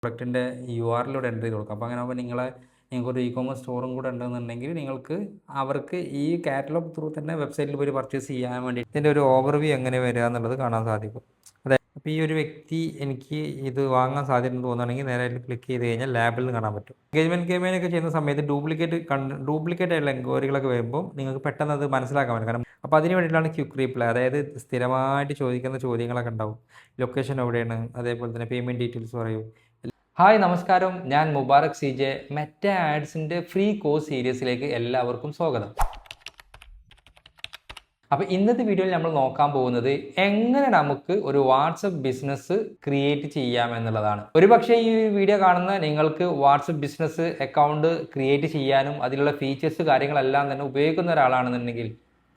പ്രൊഡക്റ്റിൻ്റെ URL enter ചെയ്ത് കൊടുക്കാം. അപ്പോൾ അങ്ങനെ ആകുമ്പോൾ നിങ്ങൾക്കൊരു ഇ-കൊമേഴ്സ് സ്റ്റോറും കൂടെ ഉണ്ടെന്നുണ്ടെങ്കിൽ അവർക്ക് ഈ കാറ്റലോഗ് ത്രൂ തന്നെ വെബ്സൈറ്റിൽ പോയി പർച്ചേസ് ചെയ്യാൻ വേണ്ടി ഇതിൻ്റെ ഒരു ഓവർവ്യൂ എങ്ങനെ വരിക എന്നുള്ളത് കാണാൻ സാധിക്കും. അപ്പോൾ ഈ ഒരു വ്യക്തി എനിക്ക് ഇത് വാങ്ങാൻ സാധ്യതയുണ്ടെന്ന് തോന്നുകയാണെങ്കിൽ നേരെ അതിൽ ക്ലിക്ക് ചെയ്ത് കഴിഞ്ഞാൽ ലാബിൽ നിന്ന് കാണാൻ പറ്റും. എൻഗേജ്മെൻറ്റ് ക്യാമ്പയിനൊക്കെ ചെയ്യുന്ന സമയത്ത് ഡ്യൂപ്ലിക്കേറ്റ് ആയിട്ടുള്ള എൻക്വയറികളൊക്കെ വരുമ്പോൾ നിങ്ങൾക്ക് പെട്ടെന്ന് അത് മനസ്സിലാക്കാൻ പറ്റും. കാരണം അപ്പോൾ അതിന് വേണ്ടിയിട്ടാണ് ക്വിക്ക് റീപ്ലൈ. അതായത് സ്ഥിരമായിട്ട് ചോദിക്കുന്ന ചോദ്യങ്ങളൊക്കെ ഉണ്ടാവും. ലൊക്കേഷൻ എവിടെയാണ്, അതേപോലെ തന്നെ പേയ്മെൻറ്റ് ഡീറ്റെയിൽസ് പറയൂ. ഹായ് നമസ്കാരം, ഞാൻ മുബാറക് CJ. മെറ്റ ആഡ്സിൻ്റെ ഫ്രീ കോഴ്സ് സീരീസിലേക്ക് എല്ലാവർക്കും സ്വാഗതം. അപ്പോൾ ഇന്നത്തെ വീഡിയോയിൽ നമ്മൾ നോക്കാൻ പോകുന്നത് എങ്ങനെ നമുക്ക് ഒരു വാട്സപ്പ് ബിസിനസ് ക്രിയേറ്റ് ചെയ്യാം എന്നുള്ളതാണ്. ഒരുപക്ഷെ ഈ വീഡിയോ കാണുന്ന നിങ്ങൾക്ക് വാട്സപ്പ് ബിസിനസ് അക്കൗണ്ട് ക്രിയേറ്റ് ചെയ്യാനും അതിലുള്ള ഫീച്ചേഴ്സ് കാര്യങ്ങളെല്ലാം തന്നെ ഉപയോഗിക്കുന്ന ഒരാളാണെന്നുണ്ടെങ്കിൽ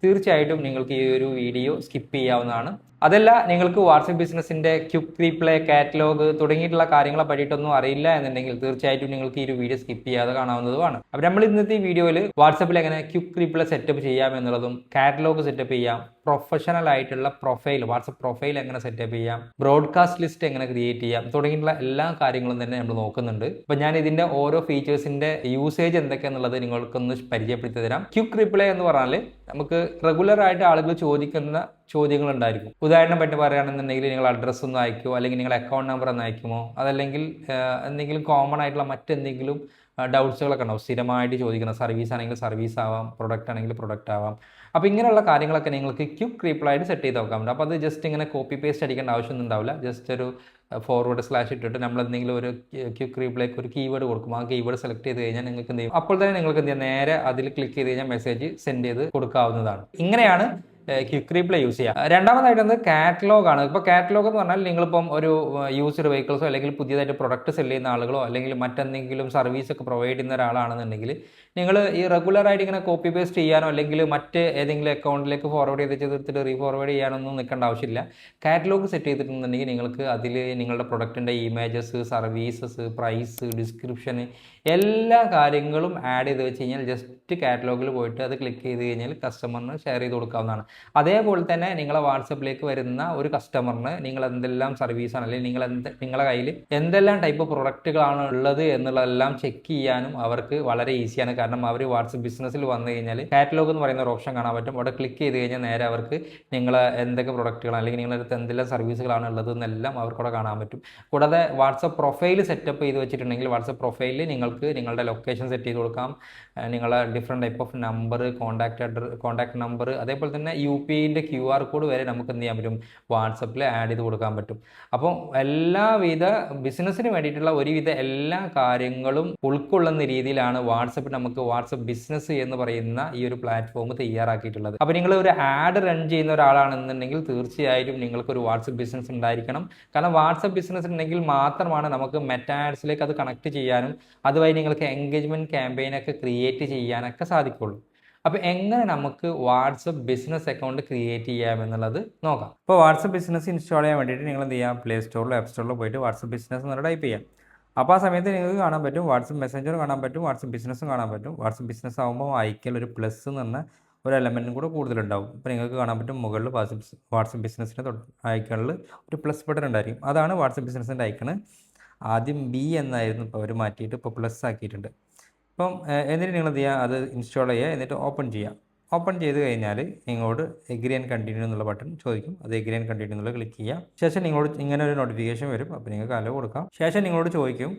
തീർച്ചയായിട്ടും നിങ്ങൾക്ക് ഈ ഒരു വീഡിയോ സ്കിപ്പ് ചെയ്യാവുന്നതാണ്. അതല്ല, നിങ്ങൾക്ക് വാട്സപ്പ് ബിസിനസിന്റെ ക്വിക്ക് റീപ്ലേ, കാറ്റലോഗ് തുടങ്ങിയിട്ടുള്ള കാര്യങ്ങളെ പറ്റിയിട്ടൊന്നും അറിയില്ല എന്നുണ്ടെങ്കിൽ തീർച്ചയായിട്ടും നിങ്ങൾക്ക് ഈ ഒരു വീഡിയോ സ്കിപ്പ് ചെയ്യാതെ കാണാവുന്നതുമാണ്. അപ്പോൾ നമ്മൾ ഇന്നത്തെ ഈ വീഡിയോയിൽ വാട്സപ്പിൽ എങ്ങനെ ക്വിക്ക് റീപ്ലേ സെറ്റപ്പ് ചെയ്യാം എന്നുള്ളതും, കാറ്റലോഗ് സെറ്റപ്പ് ചെയ്യാം, പ്രൊഫഷണൽ ആയിട്ടുള്ള പ്രൊഫൈൽ, വാട്സപ്പ് പ്രൊഫൈൽ എങ്ങനെ സെറ്റപ്പ് ചെയ്യാം, ബ്രോഡ്കാസ്റ്റ് ലിസ്റ്റ് എങ്ങനെ ക്രിയേറ്റ് ചെയ്യാം തുടങ്ങിയിട്ടുള്ള എല്ലാ കാര്യങ്ങളും തന്നെ നമ്മൾ നോക്കുന്നുണ്ട്. അപ്പോൾ ഞാൻ ഇതിന്റെ ഓരോ ഫീച്ചേഴ്സിന്റെ യൂസേജ് എന്തൊക്കെയാണെന്നുള്ളത് നിങ്ങൾക്കൊന്ന് പരിചയപ്പെടുത്തി തരാം. ക്വിക്ക് റീപ്ലേ എന്ന് പറഞ്ഞാൽ നമുക്ക് റെഗുലർ ആയിട്ട് ആളുകൾ ചോദിക്കുന്ന ചോദ്യങ്ങൾ ഉണ്ടായിരിക്കും. ഉദാഹരണം പറ്റി പറയുകയാണെന്നുണ്ടെങ്കിൽ നിങ്ങൾ അഡ്രസ്സ് ഒന്ന് അയക്കുമോ, അല്ലെങ്കിൽ നിങ്ങൾ അക്കൗണ്ട് നമ്പർ ഒന്ന് അയക്കുമോ, അതല്ലെങ്കിൽ എന്തെങ്കിലും കോമൺ ആയിട്ടുള്ള മറ്റെന്തെങ്കിലും ഡൗട്ട്സുകളൊക്കെ ഉണ്ടാവും. സ്ഥിരമായിട്ട് ചോദിക്കുന്ന സർവീസ് ആണെങ്കിൽ സർവീസ് ആവാം, പ്രൊഡക്റ്റ് ആണെങ്കിൽ പ്രൊഡക്റ്റ് ആവാം. അപ്പോൾ ഇങ്ങനെയുള്ള കാര്യങ്ങളൊക്കെ നിങ്ങൾക്ക് ക്വിക്ക് റീപ്ലൈ ആയിട്ട് സെറ്റ് ചെയ്ത് നോക്കാൻ പറ്റും. അപ്പോൾ അത് ജസ്റ്റ് ഇങ്ങനെ കോപ്പി പേസ്റ്റ് അടിക്കേണ്ട ആവശ്യമൊന്നും ഉണ്ടാവില്ല. ജസ്റ്റ് ഒരു // ഇട്ടിട്ട് നമ്മൾ എന്തെങ്കിലും ഒരു ക്വിക്ക് റീപ്ലൈക്ക് ഒരു കീവേഡ് കൊടുക്കും. ആ കീവേഡ് സെലക്ട് ചെയ്ത് കഴിഞ്ഞാൽ നിങ്ങൾക്ക് എന്ത് ചെയ്യും, അപ്പോൾ തന്നെ നിങ്ങൾക്ക് എന്ത് ചെയ്യാം, നേരെ അതിൽ ക്ലിക്ക് ചെയ്ത് കഴിഞ്ഞാൽ മെസ്സേജ് സെൻഡ് ചെയ്ത് കൊടുക്കാവുന്നതാണ്. ഇങ്ങനെയാണ് ക്വിക്ക് റീപ്ലൈ യൂസ് ചെയ്യുക. രണ്ടാമതായിട്ട് കാറ്റലോഗ് ആണ്. ഇപ്പോൾ കാറ്റലോഗ് എന്ന് പറഞ്ഞാൽ നിങ്ങളിപ്പം ഒരു യൂസ്ഡ് വെഹിക്കിൾസോ അല്ലെങ്കിൽ പുതിയതായിട്ട് പ്രൊഡക്റ്റ് സെല് ചെയ്യുന്ന ആളുകളോ അല്ലെങ്കിൽ മറ്റെന്തെങ്കിലും സർവീസ് ഒക്കെ പ്രൊവൈഡ് ചെയ്യുന്ന ഒരാളാണെന്നുണ്ടെങ്കിൽ നിങ്ങൾ ഈ റെഗുലറായിട്ട് ഇങ്ങനെ കോപ്പി പേസ്റ്റ് ചെയ്യാനോ അല്ലെങ്കിൽ മറ്റ് ഏതെങ്കിലും അക്കൗണ്ടിലേക്ക് ഫോർവേഡ് ചെയ്തിട്ട് റീഫോർവേഡ് ചെയ്യാനൊന്നും നിൽക്കേണ്ട ആവശ്യമില്ല. കാറ്റലോഗ് സെറ്റ് ചെയ്തിട്ടുണ്ടെങ്കിൽ നിങ്ങൾക്ക് അതിൽ നിങ്ങളുടെ പ്രൊഡക്റ്റിൻ്റെ ഇമേജസ്, സർവീസസ്, പ്രൈസ്, ഡിസ്ക്രിപ്ഷൻ എല്ലാ കാര്യങ്ങളും ആഡ് ചെയ്ത് വെച്ച് കഴിഞ്ഞാൽ ജസ്റ്റ് കാറ്റലോഗിൽ പോയിട്ട് അത് ക്ലിക്ക് ചെയ്ത് കഴിഞ്ഞാൽ കസ്റ്റമറിന് ഷെയർ ചെയ്ത് കൊടുക്കാവുന്നതാണ്. അതേപോലെ തന്നെ നിങ്ങളെ വാട്സപ്പിലേക്ക് വരുന്ന ഒരു കസ്റ്റമറിന് നിങ്ങൾ എന്തെല്ലാം സർവീസാണ് അല്ലെങ്കിൽ നിങ്ങളുടെ കയ്യിൽ എന്തെല്ലാം ടൈപ്പ് പ്രൊഡക്റ്റുകളാണ് ഉള്ളത് എന്നുള്ളതെല്ലാം ചെക്ക് ചെയ്യാനും അവർക്ക് വളരെ ഈസിയാണ്. കാരണം അവർ വാട്സപ്പ് ബിസിനസ്സിൽ വന്നു കഴിഞ്ഞാൽ കാറ്റലോഗ് എന്ന് പറയുന്ന ഒരു ഓപ്ഷൻ കാണാൻ പറ്റും. അവിടെ ക്ലിക്ക് ചെയ്ത് കഴിഞ്ഞാൽ നേരെ അവർക്ക് നിങ്ങൾ എന്തൊക്കെ പ്രൊഡക്റ്റുകളാണ് അല്ലെങ്കിൽ നിങ്ങളുടെ അടുത്ത് എന്തെല്ലാം സർവീസുകളാണ് ഉള്ളത് എന്നെല്ലാം അവർക്കവിടെ കാണാൻ പറ്റും. കൂടാതെ വാട്സപ്പ് പ്രൊഫൈൽ സെറ്റപ്പ് ചെയ്ത് വെച്ചിട്ടുണ്ടെങ്കിൽ വാട്സപ്പ് പ്രൊഫൈലിൽ നിങ്ങൾക്ക് നിങ്ങളുടെ ലൊക്കേഷൻ സെറ്റ് ചെയ്ത് കൊടുക്കാം, നിങ്ങളെ different type of number, contact number, അതേപോലെ തന്നെ UPIൻ്റെ QR കോഡ് വരെ നമുക്ക് എന്ത് ചെയ്യാൻ പറ്റും, വാട്സപ്പിൽ ആഡ് ചെയ്ത് കൊടുക്കാൻ പറ്റും. അപ്പോൾ എല്ലാവിധ ബിസിനസ്സിന് വേണ്ടിയിട്ടുള്ള ഒരുവിധ എല്ലാ കാര്യങ്ങളും ഉൾക്കൊള്ളുന്ന രീതിയിലാണ് വാട്സപ്പ് ബിസിനസ് എന്ന് പറയുന്ന ഈ ഒരു പ്ലാറ്റ്ഫോം തയ്യാറാക്കിയിട്ടുള്ളത്. അപ്പോൾ നിങ്ങൾ ഒരു ആഡ് റൺ ചെയ്യുന്ന ഒരാളാണെന്നുണ്ടെങ്കിൽ തീർച്ചയായിട്ടും നിങ്ങൾക്കൊരു വാട്സപ്പ് ബിസിനസ് ഉണ്ടായിരിക്കണം. കാരണം വാട്സപ്പ് ബിസിനസ് ഉണ്ടെങ്കിൽ മാത്രമാണ് നമുക്ക് മെറ്റ ആഡ്സിലേക്ക് അത് കണക്ട് ചെയ്യാനും അതുവഴി നിങ്ങൾക്ക് എൻഗേജ്മെൻറ്റ് ക്യാമ്പയിനൊക്കെ ക്രിയേറ്റ് ചെയ്യാനൊക്കെ സാധിക്കുള്ളൂ. അപ്പോൾ എങ്ങനെ നമുക്ക് വാട്സപ്പ് ബിസിനസ് അക്കൗണ്ട് ക്രിയേറ്റ് ചെയ്യാമെന്നുള്ളത് നോക്കാം. അപ്പോൾ വാട്സപ്പ് ബിസിനസ് ഇൻസ്റ്റാൾ ചെയ്യാൻ വേണ്ടിയിട്ട് നിങ്ങൾ എന്ത് ചെയ്യാം, പ്ലേ സ്റ്റോറിലോ ആപ്പ് സ്റ്റോറിലോ പോയിട്ട് വാട്സപ്പ് ബിസിനസ് എന്ന് ടൈപ്പ് ചെയ്യാം. അപ്പോൾ ആ സമയത്ത് നിങ്ങൾക്ക് കാണാൻ പറ്റും വാട്സപ്പ് മെസ്സഞ്ചർ കാണാൻ പറ്റും, വാട്സപ്പ് ബിസിനസ്സും കാണാൻ പറ്റും. വാട്സപ്പ് ബിസിനസ് ആകുമ്പോൾ ഐക്കൽ ഒരു പ്ലസ് എന്ന് പറഞ്ഞ ഒരു എലമെൻറ്റും കൂടെ കൂടുതലുണ്ടാവും. അപ്പോൾ നിങ്ങൾക്ക് കാണാൻ പറ്റും മുകളിൽ വാട്സപ്പ് ബിസിനസ്സിൻ്റെ ഐക്കണിൽ ഒരു പ്ലസ് ബട്ടൺ ഉണ്ടായിരിക്കും. അതാണ് വാട്സപ്പ് ബിസിനസ്സിൻ്റെ ഐക്കണ്. ആദ്യം B എന്നായിരുന്നു, ഇപ്പോൾ അവർ മാറ്റിയിട്ട് ഇപ്പോൾ പ്ലസ് ആക്കിയിട്ടുണ്ട്. അപ്പം എന്നിട്ട് നിങ്ങൾ എന്ത് ചെയ്യുക, അത് ഇൻസ്റ്റാൾ ചെയ്യുക, എന്നിട്ട് ഓപ്പൺ ചെയ്യുക. ഓപ്പൺ ചെയ്ത് കഴിഞ്ഞാൽ നിങ്ങളോട് എഗ്രി ആൻഡ് കണ്ടിന്യൂ എന്നുള്ള ബട്ടൺ ചോദിക്കും. അത് എഗ്രി ആൻഡ് കണ്ടിന്യൂ എന്നുള്ള ക്ലിക്ക് ചെയ്യുക. ശേഷം നിങ്ങളോട് ഇങ്ങനെ ഒരു നോട്ടിഫിക്കേഷൻ വരും. അപ്പോൾ നിങ്ങൾക്ക് അലോ കൊടുക്കാം. ശേഷം നിങ്ങളോട് ചോദിക്കും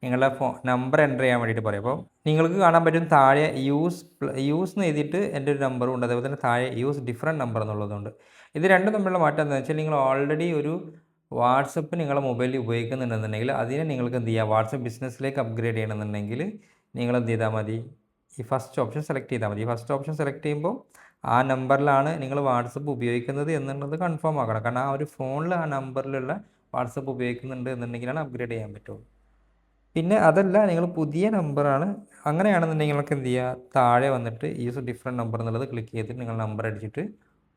നിങ്ങളുടെ നമ്പർ എൻ്റർ ചെയ്യാൻ വേണ്ടിയിട്ട് പറയും. അപ്പോൾ നിങ്ങൾക്ക് കാണാൻ പറ്റും താഴെ യൂസ് എന്ന് എഴുതിയിട്ട് എൻ്റെ ഒരു നമ്പറും ഉണ്ട്, അതേപോലെ തന്നെ താഴെ യൂസ് ഡിഫറെൻറ്റ് നമ്പർ എന്നുള്ളതുണ്ട്. ഇത് രണ്ടും തമ്മിലുള്ള മാറ്റം എന്താണെന്ന് വെച്ചാൽ നിങ്ങൾ ഓൾറെഡി ഒരു വാട്സപ്പ് നിങ്ങളുടെ മൊബൈലിൽ ഉപയോഗിക്കുന്നുണ്ടെന്നുണ്ടെങ്കിൽ അതിനെ നിങ്ങൾക്ക് എന്ത് ചെയ്യുക, വാട്സപ്പ് ബിസിനസ്സിലേക്ക് അപ്ഗ്രേഡ് ചെയ്യണമെന്നുണ്ടെങ്കിൽ നിങ്ങൾ എന്ത് ചെയ്താൽ മതി, ഈ ഫസ്റ്റ് ഓപ്ഷൻ സെലക്ട് ചെയ്താൽ മതി. ഈ ഫസ്റ്റ് ഓപ്ഷൻ സെലക്ട് ചെയ്യുമ്പോൾ ആ നമ്പറിലാണ് നിങ്ങൾ വാട്സപ്പ് ഉപയോഗിക്കുന്നത് എന്നുള്ളത് കൺഫേം ആക്കണം. കാരണം ആ ഒരു ഫോണിൽ ആ നമ്പറിലുള്ള വാട്സപ്പ് ഉപയോഗിക്കുന്നുണ്ട് എന്നുണ്ടെങ്കിലാണ് അപ്ഗ്രേഡ് ചെയ്യാൻ പറ്റുള്ളൂ. പിന്നെ അതല്ല, നിങ്ങൾ പുതിയ നമ്പറാണ് അങ്ങനെയാണെന്നുണ്ടെങ്കിൽ നിങ്ങൾക്ക് എന്ത് ചെയ്യുക, താഴെ വന്നിട്ട് യൂസ് ഡിഫറെൻറ്റ് നമ്പർ എന്നുള്ളത് ക്ലിക്ക് ചെയ്തിട്ട് നിങ്ങൾ നമ്പർ അടിച്ചിട്ട്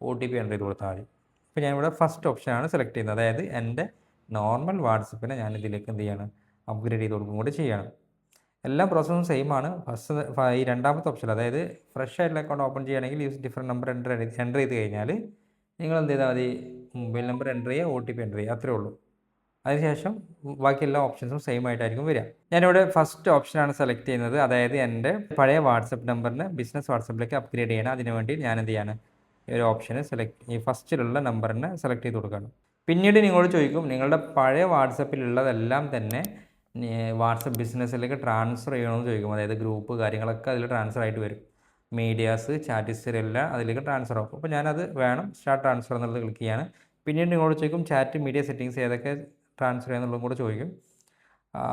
OTP എൻ്റർ ചെയ്ത് കൊടുത്താൽ മതി. ഇപ്പോൾ ഞാനിവിടെ ഫസ്റ്റ് ഓപ്ഷനാണ് സെലക്ട് ചെയ്യുന്നത്. അതായത് എൻ്റെ നോർമൽ വാട്സപ്പിനെ ഞാൻ ഇതിലേക്ക് എന്ത് ചെയ്യാണ്, അപ്ഗ്രേഡ് ചെയ്ത് കൊടുക്കും കൂടി ചെയ്യണം. എല്ലാ പ്രോസസ്സും സെയിം ആണ്. ഈ രണ്ടാമത്തെ ഓപ്ഷൻ, അതായത് ഫ്രഷ് ആയിട്ടുള്ള അക്കൗണ്ട് ഓപ്പൺ ചെയ്യുകയാണെങ്കിൽ യൂസ് ഡിഫറെൻറ്റ് നമ്പർ എൻ്റർ ചെയ്ത് കഴിഞ്ഞാൽ നിങ്ങൾ എന്ത് ചെയ്താൽ മതി, മൊബൈൽ നമ്പർ എൻ്റർ ചെയ്യുക, OTP എൻ്റർ ചെയ്യുക, അത്രേ ഉള്ളൂ. അതിനുശേഷം ബാക്കി എല്ലാ ഓപ്ഷൻസും സെയിം ആയിട്ടായിരിക്കും വരിക. ഞാനിവിടെ ഫസ്റ്റ് ഓപ്ഷനാണ് സെലക്ട് ചെയ്യുന്നത്, അതായത് എൻ്റെ പഴയ വാട്സപ്പ് നമ്പറിന് ബിസിനസ് വാട്സപ്പിലേക്ക് അപ്ഗ്രേഡ് ചെയ്യണം. അതിനുവേണ്ടി ഞാൻ എന്ത് ചെയ്യാണ്, ഈ ഒരു ഓപ്ഷന് ഈ ഫസ്റ്റിലുള്ള നമ്പറിനെ സെലക്ട് ചെയ്ത് കൊടുക്കണം. പിന്നീട് നിങ്ങളോട് ചോദിക്കും നിങ്ങളുടെ പഴയ വാട്സപ്പിലുള്ളതെല്ലാം തന്നെ വാട്സപ്പ് ബിസിനസ്സിലേക്ക് ട്രാൻസ്ഫർ ചെയ്യണമെന്ന് ചോദിക്കും. അതായത് ഗ്രൂപ്പ് കാര്യങ്ങളൊക്കെ അതിൽ ട്രാൻസ്ഫർ ആയിട്ട് വരും. മീഡിയാസ്, ചാറ്റ് ഹിസ്റ്ററി എല്ലാം അതിലേക്ക് ട്രാൻസ്ഫർ ആവും. അപ്പോൾ ഞാനത് വേണം, സ്റ്റാർട്ട് ട്രാൻസ്ഫർ എന്നുള്ളത് ക്ലിക്ക് ചെയ്യാണ്. പിന്നീട് നിങ്ങളോട് ചോദിക്കും ചാറ്റ് മീഡിയ സെറ്റിങ്സ് ഏതൊക്കെ ട്രാൻസ്ഫർ ചെയ്യുന്നുള്ളതും കൂടെ ചോദിക്കും.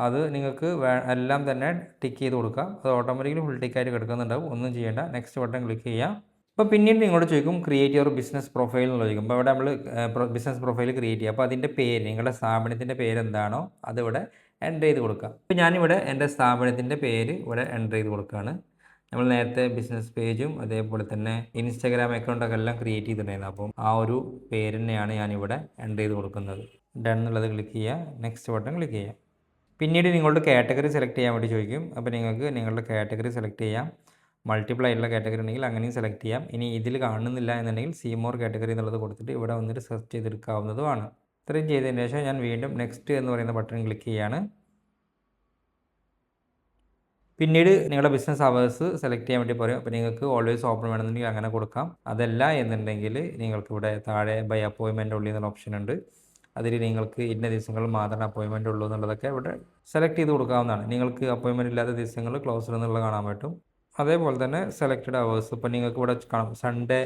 അത് നിങ്ങൾക്ക് എല്ലാം തന്നെ ടിക്ക് ചെയ്ത് കൊടുക്കുക. അത് ഓട്ടോമാറ്റിക്കലി ഫുൾ ടിക്കായിട്ട് കിടക്കുന്നുണ്ടാവും, ഒന്നും ചെയ്യേണ്ട. നെക്സ്റ്റ് ബട്ടൺ ക്ലിക്ക് ചെയ്യാം. അപ്പോൾ പിന്നീട് നിങ്ങളോട് ചോദിക്കും ക്രിയേറ്റ് യുവർ ബിസിനസ് പ്രൊഫൈൽ എന്ന് ചോദിക്കും. അപ്പോൾ ഇവിടെ നമ്മൾ ബിസിനസ് പ്രൊഫൈൽ ക്രിയേറ്റ് ചെയ്യുക. അപ്പോൾ അതിൻ്റെ പേര്, നിങ്ങളുടെ സ്ഥാപനത്തിൻ്റെ പേര് എന്താണോ അതിവിടെ എൻ്റർ ചെയ്ത് കൊടുക്കുക. അപ്പോൾ ഞാനിവിടെ എൻ്റെ സ്ഥാപനത്തിൻ്റെ പേര് ഇവിടെ എൻ്റർ ചെയ്ത് കൊടുക്കുകയാണ്. നമ്മൾ നേരത്തെ ബിസിനസ് പേജും അതേപോലെ തന്നെ ഇൻസ്റ്റാഗ്രാം അക്കൗണ്ടൊക്കെ എല്ലാം ക്രിയേറ്റ് ചെയ്തിട്ടുണ്ടായിരുന്നു. അപ്പം ആ ഒരു പേര് തന്നെയാണ് ഞാനിവിടെ എൻ്റർ ചെയ്ത് കൊടുക്കുന്നത്. ഡൺ എന്നുള്ളത് ക്ലിക്ക് ചെയ്യുക, നെക്സ്റ്റ് ബട്ടൺ ക്ലിക്ക് ചെയ്യുക. പിന്നീട് നിങ്ങളുടെ കാറ്റഗറി സെലക്ട് ചെയ്യാൻ വേണ്ടി ചോദിക്കും. അപ്പോൾ നിങ്ങൾക്ക് നിങ്ങളുടെ കാറ്റഗറി സെലക്ട് ചെയ്യാം. മൾട്ടിപ്പിൾ ആയിട്ടുള്ള കാറ്റഗറി ഉണ്ടെങ്കിൽ അങ്ങനെയും സെലക്ട് ചെയ്യാം. ഇനി ഇതിൽ കാണുന്നില്ല എന്നുണ്ടെങ്കിൽ സീമോർ കാറ്റഗറി എന്നുള്ളത് കൊടുത്തിട്ട് ഇവിടെ വന്നിട്ട് സെർച്ച് ചെയ്തെടുക്കാവുന്നതുമാണ്. ഇത്രയും ചെയ്തതിന് ശേഷം ഞാൻ വീണ്ടും നെക്സ്റ്റ് എന്ന് പറയുന്ന ബട്ടൺ ക്ലിക്ക് ചെയ്യുകയാണ്. പിന്നീട് നിങ്ങളുടെ ബിസിനസ് അവേഴ്സ് സെലക്ട് ചെയ്യാൻ വേണ്ടി പറയും. അപ്പോൾ നിങ്ങൾക്ക് ഓൾവേസ് ഓപ്പൺ വേണമെന്നുണ്ടെങ്കിൽ അങ്ങനെ കൊടുക്കാം. അതല്ല എന്നുണ്ടെങ്കിൽ നിങ്ങൾക്ക് ഇവിടെ താഴെ ബൈ അപ്പോയിൻമെൻ്റ് ഉള്ളി എന്നുള്ള ഓപ്ഷൻ ഉണ്ട്. അതിൽ നിങ്ങൾക്ക് ഇന്ന ദിവസങ്ങളിൽ മാത്രം അപ്പോയിൻമെൻ്റ് ഉള്ളൂ എന്നുള്ളതൊക്കെ ഇവിടെ സെലക്ട് ചെയ്ത് കൊടുക്കാവുന്നതാണ്. നിങ്ങൾക്ക് അപ്പോയിൻമെൻ്റ് ഇല്ലാത്ത ദിവസങ്ങൾ ക്ലോസ്ഡ് എന്നുള്ളത് കാണാൻ പറ്റും. അതേപോലെ തന്നെ സെലക്റ്റഡ് അവേഴ്സ്, ഇപ്പോൾ നിങ്ങൾക്ക് ഇവിടെ കാണാം സൺഡേ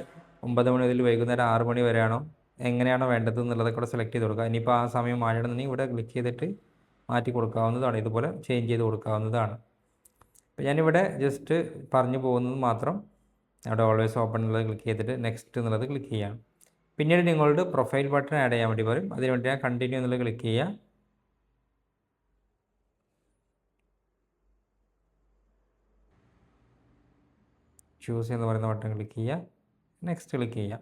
9 മണി മുതൽ വൈകുന്നേരം 6 മണി വരെയാണോ എങ്ങനെയാണോ വേണ്ടത് എന്നുള്ളതൊക്കെ ഇവിടെ സെലക്ട് ചെയ്ത് കൊടുക്കുക. ഇനിയിപ്പോൾ ആ സമയം മാറ്റണമെന്നുണ്ടെങ്കിൽ ഇവിടെ ക്ലിക്ക് ചെയ്തിട്ട് മാറ്റി കൊടുക്കാവുന്നതാണ്. ഇതുപോലെ ചേഞ്ച് ചെയ്ത് കൊടുക്കാവുന്നതാണ്. അപ്പോൾ ഞാനിവിടെ ജസ്റ്റ് പറഞ്ഞു പോകുന്നത് മാത്രം അവിടെ ഓൾവേസ് ഓപ്പൺ എന്നുള്ളത് ക്ലിക്ക് ചെയ്തിട്ട് നെക്സ്റ്റ് എന്നുള്ളത് ക്ലിക്ക് ചെയ്യാം. പിന്നീട് നിങ്ങളുടെ പ്രൊഫൈൽ ബട്ടൺ ആഡ് ചെയ്യാൻ വേണ്ടി പറയും. അതിനുവേണ്ടി ഞാൻ കണ്ടിന്യൂ എന്നുള്ളത് ക്ലിക്ക് ചെയ്യുക. ചൂസ് എന്ന് പറയുന്ന ബട്ടൺ ക്ലിക്ക് ചെയ്യുക, നെക്സ്റ്റ് ക്ലിക്ക് ചെയ്യുക.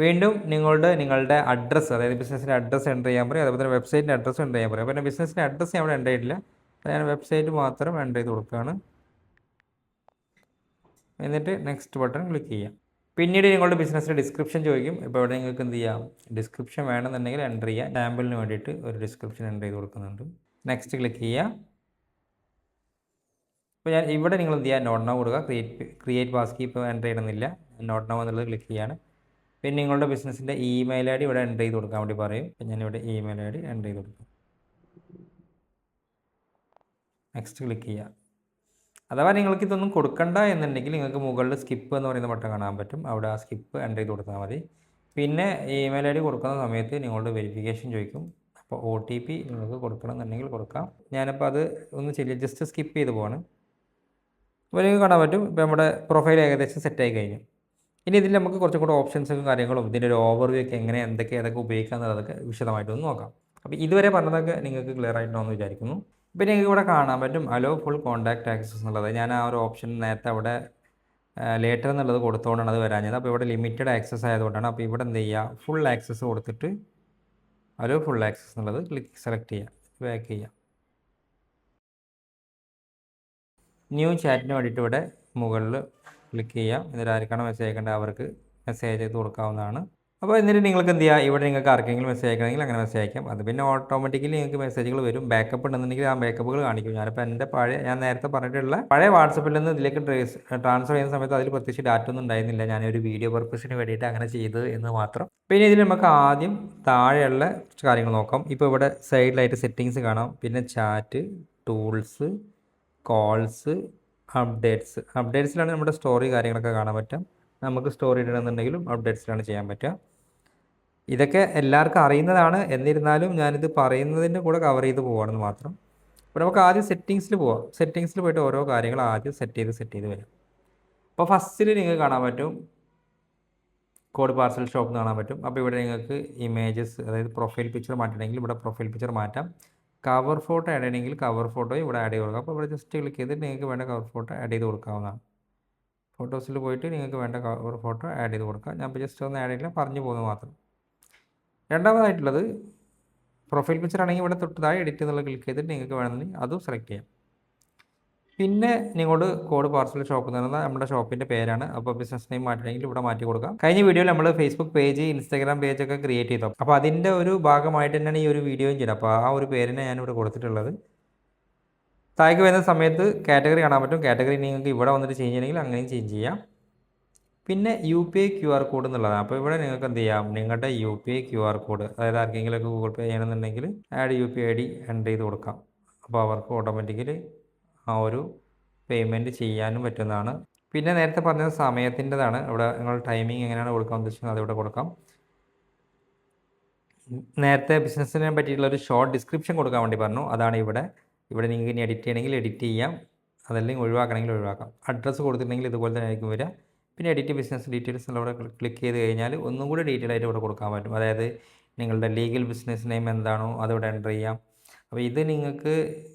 വീണ്ടും നിങ്ങളുടെ അഡ്രസ്സ്, അതായത് ബിസിനസ്സിൻ്റെ അഡ്രസ്സ് എൻ്റർ ചെയ്യാൻ പറയും. അതുപോലെ തന്നെ വെബ്സൈറ്റിൻ്റെ അഡ്രസ്സ് എൻ്റർ ചെയ്യാൻ പറയും. അപ്പോൾ എൻ്റെ ബിസിനസ്സിൻ്റെ അഡ്രസ്സ് ഞാൻ ഇവിടെ എൻ്റർ ചെയ്തിട്ടില്ല, ഞാൻ വെബ്സൈറ്റ് മാത്രം എൻ്റർ ചെയ്ത് കൊടുക്കുകയാണ്. എന്നിട്ട് നെക്സ്റ്റ് ബട്ടൺ ക്ലിക്ക് ചെയ്യാം. പിന്നീട് നിങ്ങളുടെ ബിസിനസ്സിൻ്റെ ഡിസ്ക്രിപ്ഷൻ ചോദിക്കും. ഇപ്പോൾ ഇവിടെ നിങ്ങൾക്ക് എന്ത് ചെയ്യാം, ഡിസ്ക്രിപ്ഷൻ വേണമെന്നുണ്ടെങ്കിൽ എൻ്റർ ചെയ്യുക. സാമ്പിളിന് വേണ്ടിയിട്ട് ഒരു ഡിസ്ക്രിപ്ഷൻ എൻ്റർ ചെയ്ത് കൊടുക്കുന്നുണ്ട്. നെക്സ്റ്റ് ക്ലിക്ക് ചെയ്യുക. ഇപ്പോൾ ഞാൻ ഇവിടെ നിങ്ങൾ എന്ത് ചെയ്യുക, നോട്ട് നൗ കൊടുക്കുക. ക്രിയേറ്റ് പാസ്കി ഇപ്പോൾ എൻ്റർ ചെയ്യണമെന്നില്ല, നോട്ട് നൗ എന്നുള്ളത് ക്ലിക്ക് ചെയ്യാണ്. പിന്നെ നിങ്ങളുടെ ബിസിനസ്സിൻ്റെ ഇമെയിൽ ഐ ഡി ഇവിടെ എൻ്റർ ചെയ്ത് കൊടുക്കാൻ വേണ്ടി പറയും. അപ്പോൾ ഞാനിവിടെ ഇമെയിൽ ഐ ഡി എൻ്റർ ചെയ്ത് കൊടുക്കും. നെക്സ്റ്റ് ക്ലിക്ക് ചെയ്യുക. അഥവാ നിങ്ങൾക്ക് ഇതൊന്നും കൊടുക്കണ്ട എന്നുണ്ടെങ്കിൽ നിങ്ങൾക്ക് മുകളിൽ സ്കിപ്പ് എന്ന് പറയുന്ന ബട്ടൺ കാണാൻ പറ്റും. അവിടെ ആ സ്കിപ്പ് എൻ്റർ ചെയ്ത് കൊടുത്താൽ മതി. പിന്നെ ഇമെയിൽ ഐ ഡി കൊടുക്കുന്ന സമയത്ത് നിങ്ങളുടെ വെരിഫിക്കേഷൻ ചോദിക്കും. അപ്പോൾ OTP നിങ്ങൾക്ക് കൊടുക്കണം എന്നുണ്ടെങ്കിൽ കൊടുക്കാം. ഞാനിപ്പോൾ അത് ഒന്ന് ചെയ്യില്ല, ജസ്റ്റ് സ്കിപ്പ് ചെയ്ത് പോവാണ്. അപ്പോൾ നിങ്ങൾക്ക് കാണാൻ പറ്റും ഇപ്പോൾ നമ്മുടെ പ്രൊഫൈൽ ഏകദേശം സെറ്റായി കഴിഞ്ഞു. ഇനി ഇതിൽ നമുക്ക് കുറച്ചും കൂടെ ഓപ്ഷൻസും കാര്യങ്ങളും ഇതിൻ്റെ ഒരു ഓവർവ്യൂ ഒക്കെ എങ്ങനെ ഏതൊക്കെ ഉപയോഗിക്കുക എന്നുള്ളതൊക്കെ വിശദമായിട്ടൊന്ന് നോക്കാം. അപ്പോൾ ഇതുവരെ പറഞ്ഞതൊക്കെ നിങ്ങൾക്ക് ക്ലിയർ ആയിട്ടുണ്ടോയെന്ന് വിചാരിക്കുന്നു. പിന്നെ നിങ്ങൾക്ക് ഇവിടെ കാണാൻ പറ്റും അലോ ഫുൾ കോൺടാക്റ്റ് ആക്സസ് എന്നുള്ളത്. ഞാൻ ആ ഒരു ഓപ്ഷൻ നേരത്തെ അവിടെ ലേറ്റർ എന്നുള്ളത് കൊടുത്തുകൊണ്ടാണ് അത് വരാഞ്ഞത്. അപ്പോൾ ഇവിടെ ലിമിറ്റഡ് ആക്സസ് ആയതുകൊണ്ടാണ്. അപ്പോൾ ഇവിടെ എന്ത് ചെയ്യുക, ഫുൾ ആക്സസ് കൊടുത്തിട്ട് അലോ ഫുൾ ആക്സസ് എന്നുള്ളത് സെലക്ട് ചെയ്യുക, ബാക്ക് ചെയ്യുക. ന്യൂ ചാറ്റിന് വേണ്ടിയിട്ട് ഇവിടെ മുകളിൽ ക്ലിക്ക് ചെയ്യാം. എന്നിട്ട് ആർക്കാണ് മെസ്സേജ് അയക്കേണ്ടത് അവർക്ക് മെസ്സേജ് ചെയ്ത് കൊടുക്കാവുന്നതാണ്. അപ്പോൾ എന്നിട്ട് നിങ്ങൾക്ക് എന്ത് ചെയ്യുക, ഇവിടെ നിങ്ങൾക്ക് ആർക്കെങ്കിലും മെസ്സേജ് അയക്കണമെങ്കിൽ അങ്ങനെ മെസ്സേജ് അയക്കാം. അത് പിന്നെ ഓട്ടോമാറ്റിക്കലി നിങ്ങൾക്ക് മെസ്സേജുകൾ വരും. ബാക്കപ്പ് ഉണ്ടെന്നുണ്ടെങ്കിൽ ആ ബാക്കപ്പുകൾ കാണിക്കും. ഞാനിപ്പോൾ എൻ്റെ ഞാൻ നേരത്തെ പറഞ്ഞിട്ടുള്ള പഴയ വാട്സപ്പിൽ നിന്ന് ഇതിലേക്ക് ട്രാൻസ്ഫർ ചെയ്യുന്ന സമയത്ത് അതിൽ പ്രത്യേകിച്ച് ഡാറ്റ ഒന്നും ഉണ്ടായിരുന്നില്ല. ഞാനൊരു വീഡിയോ പർപ്പസിന് വേണ്ടിയിട്ട് അങ്ങനെ ചെയ്തത് എന്ന് മാത്രം. പിന്നെ ഇതിൽ നമുക്ക് ആദ്യം താഴെയുള്ള കുറച്ച് കാര്യങ്ങൾ നോക്കാം. ഇപ്പോൾ ഇവിടെ സൈഡിലായിട്ട് സെറ്റിങ്സ് കാണാം. പിന്നെ ചാറ്റ്, ടൂൾസ്, കോൾസ്, അപ്ഡേറ്റ്സിലാണ് നമ്മുടെ സ്റ്റോറി കാര്യങ്ങളൊക്കെ കാണാൻ പറ്റും. നമുക്ക് സ്റ്റോറി ഇടണമെന്നുണ്ടെങ്കിലും അപ്ഡേറ്റ്സിലാണ് ചെയ്യാൻ പറ്റുക. ഇതൊക്കെ എല്ലാവർക്കും അറിയുന്നതാണ്. എന്നിരുന്നാലും ഞാനിത് പറയുന്നതിൻ്റെ കൂടെ കവർ ചെയ്ത് പോവുകയാണെന്ന് മാത്രം. അപ്പോൾ നമുക്ക് ആദ്യം സെറ്റിങ്സിൽ പോവാം. സെറ്റിങ്സിൽ പോയിട്ട് ഓരോ കാര്യങ്ങൾ ആദ്യം സെറ്റ് ചെയ്ത് വരാം. അപ്പോൾ ഫസ്റ്റിൽ നിങ്ങൾക്ക് കാണാൻ പറ്റും കോഡ് പാർസൽ ഷോപ്പ് എന്ന് കാണാൻ പറ്റും. അപ്പോൾ ഇവിടെ നിങ്ങൾക്ക് ഇമേജസ്, അതായത് പ്രൊഫൈൽ പിക്ചർ മാറ്റണമെങ്കിൽ ഇവിടെ പ്രൊഫൈൽ പിക്ചർ മാറ്റാം. കവർ ഫോട്ടോ ആഡ് ചെയ്യണമെങ്കിൽ കവർ ഫോട്ടോ ഇവിടെ ആഡ് ചെയ്ത് കൊടുക്കാം. അപ്പോൾ ഇവിടെ ജസ്റ്റ് ക്ലിക്ക് ചെയ്തിട്ട് നിങ്ങൾക്ക് വേണ്ട കവർ ഫോട്ടോ ആഡ് ചെയ്ത് കൊടുക്കാവുന്നതാണ്. ഫോട്ടോസിൽ പോയിട്ട് നിങ്ങൾക്ക് വേണ്ട കവർ ഫോട്ടോ ആഡ് ചെയ്ത് കൊടുക്കാം. ഞാൻ ഇപ്പോൾ ജസ്റ്റ് ഒന്ന് ആഡ് ചെയ്യില്ല, പറഞ്ഞു പോകുന്നത് മാത്രം. രണ്ടാമതായിട്ടുള്ളത് പ്രൊഫൈൽ പിക്ചർ ആണെങ്കിൽ ഇവിടെ തൊട്ടതായി എഡിറ്റ് എന്നുള്ള ക്ലിക്ക് ചെയ്തിട്ട് നിങ്ങൾക്ക് വേണമെന്നുണ്ടെങ്കിൽ അതും സെലക്ട് ചെയ്യാം. പിന്നെ നിങ്ങളോട് കോഡ് പാർസൽ ഷോപ്പ് എന്ന് പറയുന്നത് നമ്മുടെ ഷോപ്പിൻ്റെ പേരാണ്. അപ്പോൾ ബിസിനസ് നെയിം മാറ്റണമെങ്കിൽ ഇവിടെ മാറ്റി കൊടുക്കാം. കഴിഞ്ഞ വീഡിയോയിൽ നമ്മൾ ഫേസ്ബുക്ക് പേജ്, ഇൻസ്റ്റാഗ്രാം പേജൊക്കെ ക്രിയേറ്റ് ചെയ്തു. അപ്പോൾ അതിൻ്റെ ഒരു ഭാഗമായിട്ട് തന്നെയാണ് ഈ ഒരു വീഡിയോയും ചെയ്യുന്നത്. അപ്പോൾ ആ ഒരു പേരിനെ ഞാനിവിടെ കൊടുത്തിട്ടുള്ളത്. താഴേക്ക് വരുന്ന സമയത്ത് കാറ്റഗറി കാണാൻ പറ്റും. കാറ്റഗറി നിങ്ങൾക്ക് ഇവിടെ വന്നിട്ട് ചേഞ്ച് ചെയ്യണമെങ്കിൽ അങ്ങനെയും ചേഞ്ച് ചെയ്യാം. പിന്നെ UPI QR കോഡ് എന്നുള്ളതാണ്. അപ്പോൾ ഇവിടെ നിങ്ങൾക്ക് എന്ത് ചെയ്യാം, നിങ്ങളുടെ UPI QR കോഡ്, അതായത് ആർക്കെങ്കിലുമൊക്കെ ഗൂഗിൾ പേ ചെയ്യണമെന്നുണ്ടെങ്കിൽ ആഡ് UPI ID എൻ്റർ ചെയ്ത് കൊടുക്കാം. അപ്പോൾ അവർക്ക് ഓട്ടോമാറ്റിക്കലി ആ ഒരു പേയ്മെൻറ്റ് ചെയ്യാനും പറ്റുന്നതാണ്. പിന്നെ നേരത്തെ പറഞ്ഞത് സമയത്തിൻ്റെതാണ്. ഇവിടെ നിങ്ങൾ ടൈമിംഗ് എങ്ങനെയാണ് കൊടുക്കാൻ ഉദ്ദേശിക്കുന്നത് അതിവിടെ കൊടുക്കാം. നേരത്തെ ബിസിനസ്സിനെ പറ്റിയിട്ടുള്ള ഒരു ഷോർട്ട് ഡിസ്ക്രിപ്ഷൻ കൊടുക്കാൻ വേണ്ടി പറഞ്ഞു, അതാണ് ഇവിടെ. ഇവിടെ നിങ്ങൾക്ക് ഇനി എഡിറ്റ് ചെയ്യണമെങ്കിൽ എഡിറ്റ് ചെയ്യാം, അതല്ലെങ്കിൽ ഒഴിവാക്കണമെങ്കിൽ ഒഴിവാക്കാം. അഡ്രസ്സ് കൊടുത്തിട്ടുണ്ടെങ്കിൽ ഇതുപോലെ തന്നെ ആയിരിക്കും വരിക. പിന്നെ എഡിറ്റ് ബിസിനസ് ഡീറ്റെയിൽസ് ഇവിടെ ക്ലിക്ക് ചെയ്ത് കഴിഞ്ഞാൽ ഒന്നും കൂടി ഡീറ്റെയിൽ ആയിട്ട് ഇവിടെ കൊടുക്കാൻ പറ്റും. അതായത് നിങ്ങളുടെ ലീഗൽ ബിസിനസ് നെയിം എന്താണോ അതിവിടെ എൻ്റർ ചെയ്യാം. അപ്പോൾ ഇത് നിങ്ങൾക്ക്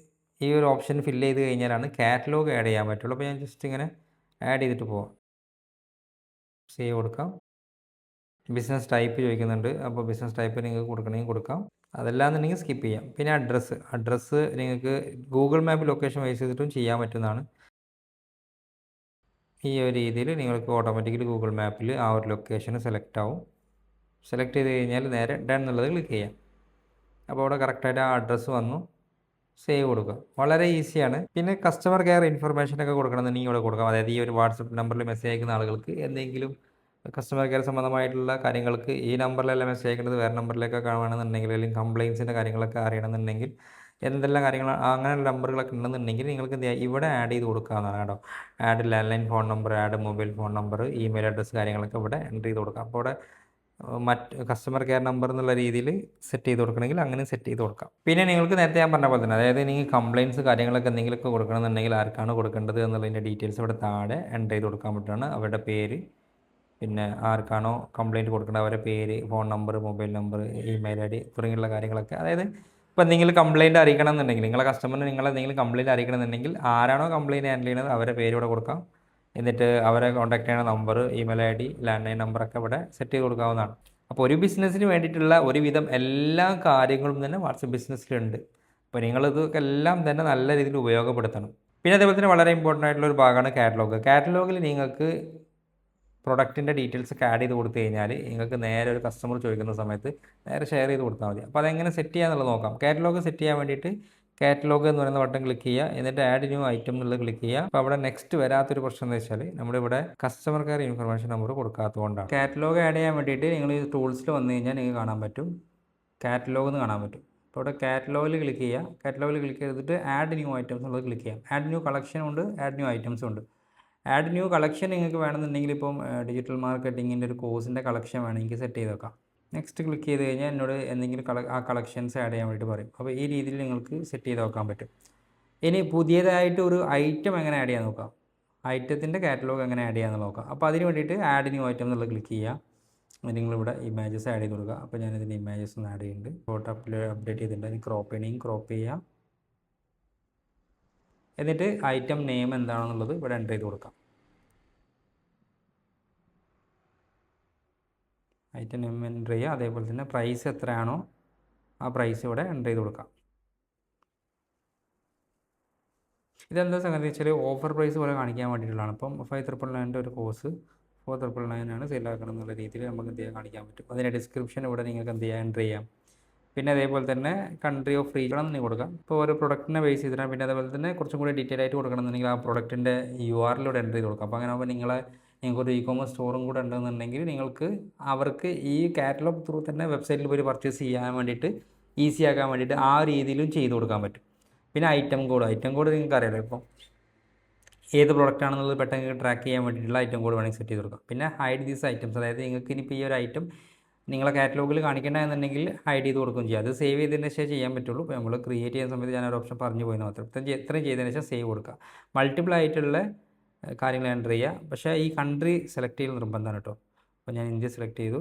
ഈ ഒരു ഓപ്ഷൻ ഫില്ല് ചെയ്ത് കഴിഞ്ഞാലാണ് കാറ്റലോഗ് ആഡ് ചെയ്യാൻ പറ്റുള്ളൂ. അപ്പോൾ ഞാൻ ജസ്റ്റ് ഇങ്ങനെ ആഡ് ചെയ്തിട്ട് പോവാം. സേവ് കൊടുക്കാം. ബിസിനസ് ടൈപ്പ് ചോദിക്കുന്നുണ്ട്. അപ്പോൾ ബിസിനസ് ടൈപ്പ് നിങ്ങൾക്ക് കൊടുക്കണമെങ്കിൽ കൊടുക്കാം, അതല്ലാന്നുണ്ടെങ്കിൽ സ്കിപ്പ് ചെയ്യാം. പിന്നെ അഡ്രസ്സ് നിങ്ങൾക്ക് ഗൂഗിൾ മാപ്പ് ലൊക്കേഷൻ വൈസ് ചെയ്തിട്ടും ചെയ്യാൻ പറ്റുന്നതാണ്. ഈ ഒരു രീതിയിൽ നിങ്ങൾക്ക് ഓട്ടോമാറ്റിക്കലി ഗൂഗിൾ മാപ്പിൽ ആ ഒരു ലൊക്കേഷൻ സെലക്ട് ആവും. സെലക്ട് ചെയ്ത് കഴിഞ്ഞാൽ നേരെ ഡൺ എന്നുള്ളത് ക്ലിക്ക് ചെയ്യാം. അപ്പോൾ അവിടെ കറക്റ്റായിട്ട് ആ അഡ്രസ്സ് വന്നു. സേവ് കൊടുക്കുക. വളരെ ഈസിയാണ്. പിന്നെ കസ്റ്റമർ കെയർ ഇൻഫർമേഷനൊക്കെ കൊടുക്കണമെന്നുണ്ടെങ്കിൽ ഇവിടെ കൊടുക്കാം. അതായത് ഈ ഒരു വാട്സപ്പ് നമ്പറിൽ മെസ്സേജ് അയക്കുന്ന ആളുകൾക്ക് എന്തെങ്കിലും കസ്റ്റമർ കെയർ സംബന്ധമായിട്ടുള്ള കാര്യങ്ങൾക്ക് ഈ നമ്പറിലല്ല മെസ്സേജ് അയക്കുന്നത്, വേറെ നമ്പറിലേക്കൊക്കെ വേണമെന്നുണ്ടെങ്കിൽ, അല്ലെങ്കിൽ കംപ്ലയിൻസിൻ്റെ കാര്യങ്ങളൊക്കെ അറിയണമെന്നുണ്ടെങ്കിൽ, എന്തെല്ലാം കാര്യങ്ങൾ അങ്ങനെയുള്ള നമ്പറുകളൊക്കെ ഉണ്ടെന്നുണ്ടെങ്കിൽ നിങ്ങൾക്ക് എന്ത് ചെയ്യുക, ഇവിടെ ആഡ് ചെയ്ത് കൊടുക്കാവുന്നതാണ് കേട്ടോ. Add land line phone number, add mobile phone number, email address കാര്യങ്ങളൊക്കെ ഇവിടെ എൻ്റർ ചെയ്ത് കൊടുക്കാം. അപ്പോൾ ഇവിടെ മറ്റ് കസ്റ്റമർ കെയർ നമ്പർ എന്നുള്ള രീതിയിൽ സെറ്റ് ചെയ്ത് കൊടുക്കണമെങ്കിൽ അങ്ങനെ സെറ്റ് ചെയ്ത് കൊടുക്കാം. പിന്നെ നിങ്ങൾക്ക് നേരത്തെ ഞാൻ പറഞ്ഞ പോലെ തന്നെ, അതായത് നിങ്ങൾ കംപ്ലയിൻസ് കാര്യങ്ങളൊക്കെ എന്തെങ്കിലുമൊക്കെ കൊടുക്കണമെന്നുണ്ടെങ്കിൽ ആർക്കാണ് കൊടുക്കേണ്ടത് എന്നുള്ളതിൻ്റെ ഡീറ്റെയിൽസ് ഇവിടെ താഴെ എൻ്റർ ചെയ്ത് കൊടുക്കാൻ പറ്റുന്നതാണ്. അവരുടെ പേര്, പിന്നെ ആർക്കാണോ കംപ്ലയിൻറ്റ് കൊടുക്കേണ്ടത് അവരുടെ പേര്, phone number, mobile number, email ID തുടങ്ങിയുള്ള കാര്യങ്ങളൊക്കെ. അതായത് ഇപ്പോൾ എന്തെങ്കിലും കംപ്ലയിൻറ്റ് അറിയിക്കണം എന്നുണ്ടെങ്കിൽ, നിങ്ങളെ കസ്റ്റമറിന് നിങ്ങൾ എന്തെങ്കിലും കംപ്ലയിൻറ്റ് അറിയിക്കണമെന്നുണ്ടെങ്കിൽ ആരാണോ കംപ്ലയിൻറ്റ് ഹാൻഡിൽ ചെയ്യുന്നത് അവരുടെ പേര് ഇവിടെ കൊടുക്കാം. എന്നിട്ട് അവരെ കോൺടാക്ട് ചെയ്യുന്ന number, email ID, land line നമ്പറൊക്കെ ഇവിടെ സെറ്റ് ചെയ്ത് കൊടുക്കാവുന്നതാണ്. അപ്പോൾ ഒരു ബിസിനസ്സിന് വേണ്ടിയിട്ടുള്ള ഒരുവിധം എല്ലാ കാര്യങ്ങളും തന്നെ വാട്സപ്പ് ബിസിനസ്സിലുണ്ട്. അപ്പോൾ നിങ്ങളിതൊക്കെ എല്ലാം തന്നെ നല്ല രീതിയിൽ ഉപയോഗപ്പെടുത്തണം. പിന്നെ അതേപോലെ തന്നെ വളരെ ഇമ്പോർട്ടൻ്റ് ആയിട്ടുള്ള ഒരു ഭാഗമാണ് കാറ്റലോഗ്. കാറ്റലോഗിൽ നിങ്ങൾക്ക് പ്രൊഡക്റ്റിൻ്റെ ഡീറ്റെയിൽസ് ഒക്കെ ആഡ് ചെയ്ത് കൊടുത്തു കഴിഞ്ഞാൽ നിങ്ങൾക്ക് നേരെ ഒരു കസ്റ്റമർ ചോദിക്കുന്ന സമയത്ത് നേരെ ഷെയർ ചെയ്ത് കൊടുത്താൽ മതി. അപ്പോൾ അതെങ്ങനെ സെറ്റ് ചെയ്യാന്നുള്ളത് നോക്കാം. കാറ്റലോഗ് സെറ്റ് ചെയ്യാൻ വേണ്ടിയിട്ട് കാറ്റലോഗ് എന്ന് പറയുന്ന ബട്ടൺ ക്ലിക്ക് ചെയ്യുക, എന്നിട്ട് ആഡ് ന്യൂ ഐറ്റം എന്നുള്ളത് ക്ലിക്ക് ചെയ്യുക. അപ്പോൾ അവിടെ നെക്സ്റ്റ് വരാത്തൊരു പ്രശ്നം എന്ന് വെച്ചാൽ നമ്മളിവിടെ കസ്റ്റമർ കെയർ ഇൻഫർമേഷൻ നമ്പർ കൊടുക്കാത്തതുകൊണ്ടാണ്. കാറ്റലോഗ് ആഡ് ചെയ്യാൻ വേണ്ടിയിട്ട് നിങ്ങൾ ഈ ടൂൾസിൽ വന്നു കഴിഞ്ഞാൽ നിങ്ങൾക്ക് കാണാൻ പറ്റും, കാറ്റലോഗ് എന്ന് കാണാൻ പറ്റും. അപ്പോൾ ഇവിടെ കാറ്റലോഗിൽ ക്ലിക്ക് ചെയ്യുക. കാറ്റലോഗിൽ ക്ലിക്ക് ചെയ്തിട്ട് ആഡ് ന്യൂ ഐറ്റംസ് എന്നുള്ളത് ക്ലിക്ക് ചെയ്യാം. ആഡ് ന്യൂ കളക്ഷൻ ഉണ്ട്, ആഡ് ന്യൂ ഐറ്റംസും ഉണ്ട്. ആഡ് ന്യൂ കളക്ഷൻ നിങ്ങൾക്ക് വേണമെന്നുണ്ടെങ്കിൽ ഇപ്പം ഡിജിറ്റൽ മാർക്കറ്റിങ്ങിൻ്റെ ഒരു കോഴ്സിൻ്റെ കളക്ഷൻ വേണമെങ്കിൽ സെറ്റ് ചെയ്ത് വെക്കാം. നെക്സ്റ്റ് ക്ലിക്ക് ചെയ്ത് കഴിഞ്ഞാൽ എന്നോട് എന്തെങ്കിലും ആ കളക്ഷൻസ് ആഡ് ചെയ്യാൻ വേണ്ടി പറയും. അപ്പോൾ ഈ രീതിയിൽ നിങ്ങൾക്ക് സെറ്റ് ചെയ്ത് വെക്കാൻ പറ്റും. ഇനി പുതിയതായിട്ട് ഒരു ഐറ്റം എങ്ങനെ ആഡ് ചെയ്യാൻ നോക്കാം, ഐറ്റത്തിൻ്റെ കാറ്റലോഗ് എങ്ങനെ ആഡ് ചെയ്യാമെന്ന് നോക്കാം. അപ്പോൾ അതിന് വേണ്ടിയിട്ട് ആഡ് ന്യൂ ഐറ്റം എന്നുള്ളത് ക്ലിക്ക് ചെയ്യുക. നിങ്ങളിവിടെ ഇമേജസ് ആഡ് ചെയ്ത് കൊടുക്കുക. അപ്പോൾ ഞാനിതിൻ്റെ ഇമേജസ് ഒന്ന് ആഡ് ചെയ്യുന്നുണ്ട്. ഫോട്ടോ അപ്ഡേറ്റ് ചെയ്തിട്ടുണ്ട്. അതിന് ക്രോപ്പ് ചെയ്യണമെങ്കിൽ ക്രോപ്പ് ചെയ്യാം. എന്നിട്ട് ഐറ്റം നെയിം എന്താണെന്നുള്ളത് ഇവിടെ എൻ്റർ ചെയ്ത് കൊടുക്കാം. ഐറ്റം നെയിം എൻ്റർ ചെയ്യുക. അതേപോലെ തന്നെ പ്രൈസ് എത്രയാണോ ആ പ്രൈസ് ഇവിടെ എൻ്റർ ചെയ്ത് കൊടുക്കാം. ഇതെന്താ സംഗതി വെച്ചാൽ ഓഫർ പ്രൈസ് പോലെ കാണിക്കാൻ വേണ്ടിയിട്ടുള്ളതാണ്. ഇപ്പം 5,999 ഒരു കോഴ്സ് 4,999 സെയിലാക്കണം എന്നുള്ള രീതിയിൽ നമുക്ക് എന്ത് ചെയ്യാൻ കാണിക്കാൻ പറ്റും. അതിൻ്റെ ഡിസ്ക്രിപ്ഷൻ ഇവിടെ നിങ്ങൾക്ക് എന്ത് ചെയ്യാൻ എൻ്റർ ചെയ്യാം. പിന്നെ അതേപോലെ തന്നെ കൺട്രി ഓഫ് റീജിയൻ എന്ന് കൊടുക്കാം. ഇപ്പോൾ ഓരോ പ്രൊഡക്റ്റിനെ ബേസ് ചെയ്തിട്ടാണ്. പിന്നെ അതേപോലെ തന്നെ കുറച്ചും കൂടി ഡീറ്റെയിൽ ആയിട്ട് കൊടുക്കണമെന്നുണ്ടെങ്കിൽ ആ പ്രൊഡക്റ്റിൻ്റെ URL ഇവിടെ എൻ്റർ ചെയ്ത് കൊടുക്കാം. അപ്പോൾ അങ്ങനെ ആകുമ്പോൾ നിങ്ങൾക്കൊരു ഇ-കോമേഴ്സ് സ്റ്റോറും കൂടെ ഉണ്ടെന്നുണ്ടെങ്കിൽ നിങ്ങൾക്ക് അവർക്ക് ഈ കാറ്റലോഗ് ത്രൂ തന്നെ വെബ്സൈറ്റിൽ പോയി പർച്ചേസ് ചെയ്യാൻ വേണ്ടിയിട്ട് ഈസി ആക്കാൻ വേണ്ടിയിട്ട് ആ രീതിയിലും ചെയ്ത് കൊടുക്കാൻ പറ്റും. പിന്നെ ഐറ്റം കോഡ് നിങ്ങൾക്ക് അറിയാലോ, ഇപ്പോൾ ഏത് പ്രൊഡക്റ്റ് ആണെന്നുള്ളത് പെട്ടെന്ന് ട്രാക്ക് ചെയ്യാൻ വേണ്ടിയിട്ടുള്ള ഐറ്റം കോഡ് വേണമെങ്കിൽ സെറ്റ് ചെയ്ത് കൊടുക്കാം. പിന്നെ ഹൈഡ് ദീസ് ഐറ്റംസ്, അതായത് നിങ്ങൾക്ക് ഇനിയിപ്പോൾ ഈ ഒരു ഐറ്റം നിങ്ങളെ കാറ്റലോഗിൽ കാണിക്കേണ്ട എന്നുണ്ടെങ്കിൽ ഹൈഡ് ചെയ്ത് കൊടുക്കുകയും ചെയ്യാം. അത് സേവ് ചെയ്തതിന് ശേഷം ചെയ്യാൻ പറ്റുള്ളൂ. ഇപ്പോൾ നമ്മൾ ക്രിയേറ്റ് ചെയ്യുന്ന സമയത്ത് ഞാനൊരു ഓപ്ഷൻ പറഞ്ഞു പോയി മാത്രം. ഇത്രയും ചെയ്തതിന് ശേഷം സേവ് കൊടുക്കുക. മൾട്ടിപ്പിൾ ആയിട്ടുള്ള കാര്യങ്ങൾ എൻ്റർ ചെയ്യുക. പക്ഷേ ഈ കൺട്രി സെലക്ട് ചെയ്ത് നിർബന്ധമാണ് കേട്ടോ. അപ്പോൾ ഞാൻ ഇന്ത്യ സെലക്ട് ചെയ്തു.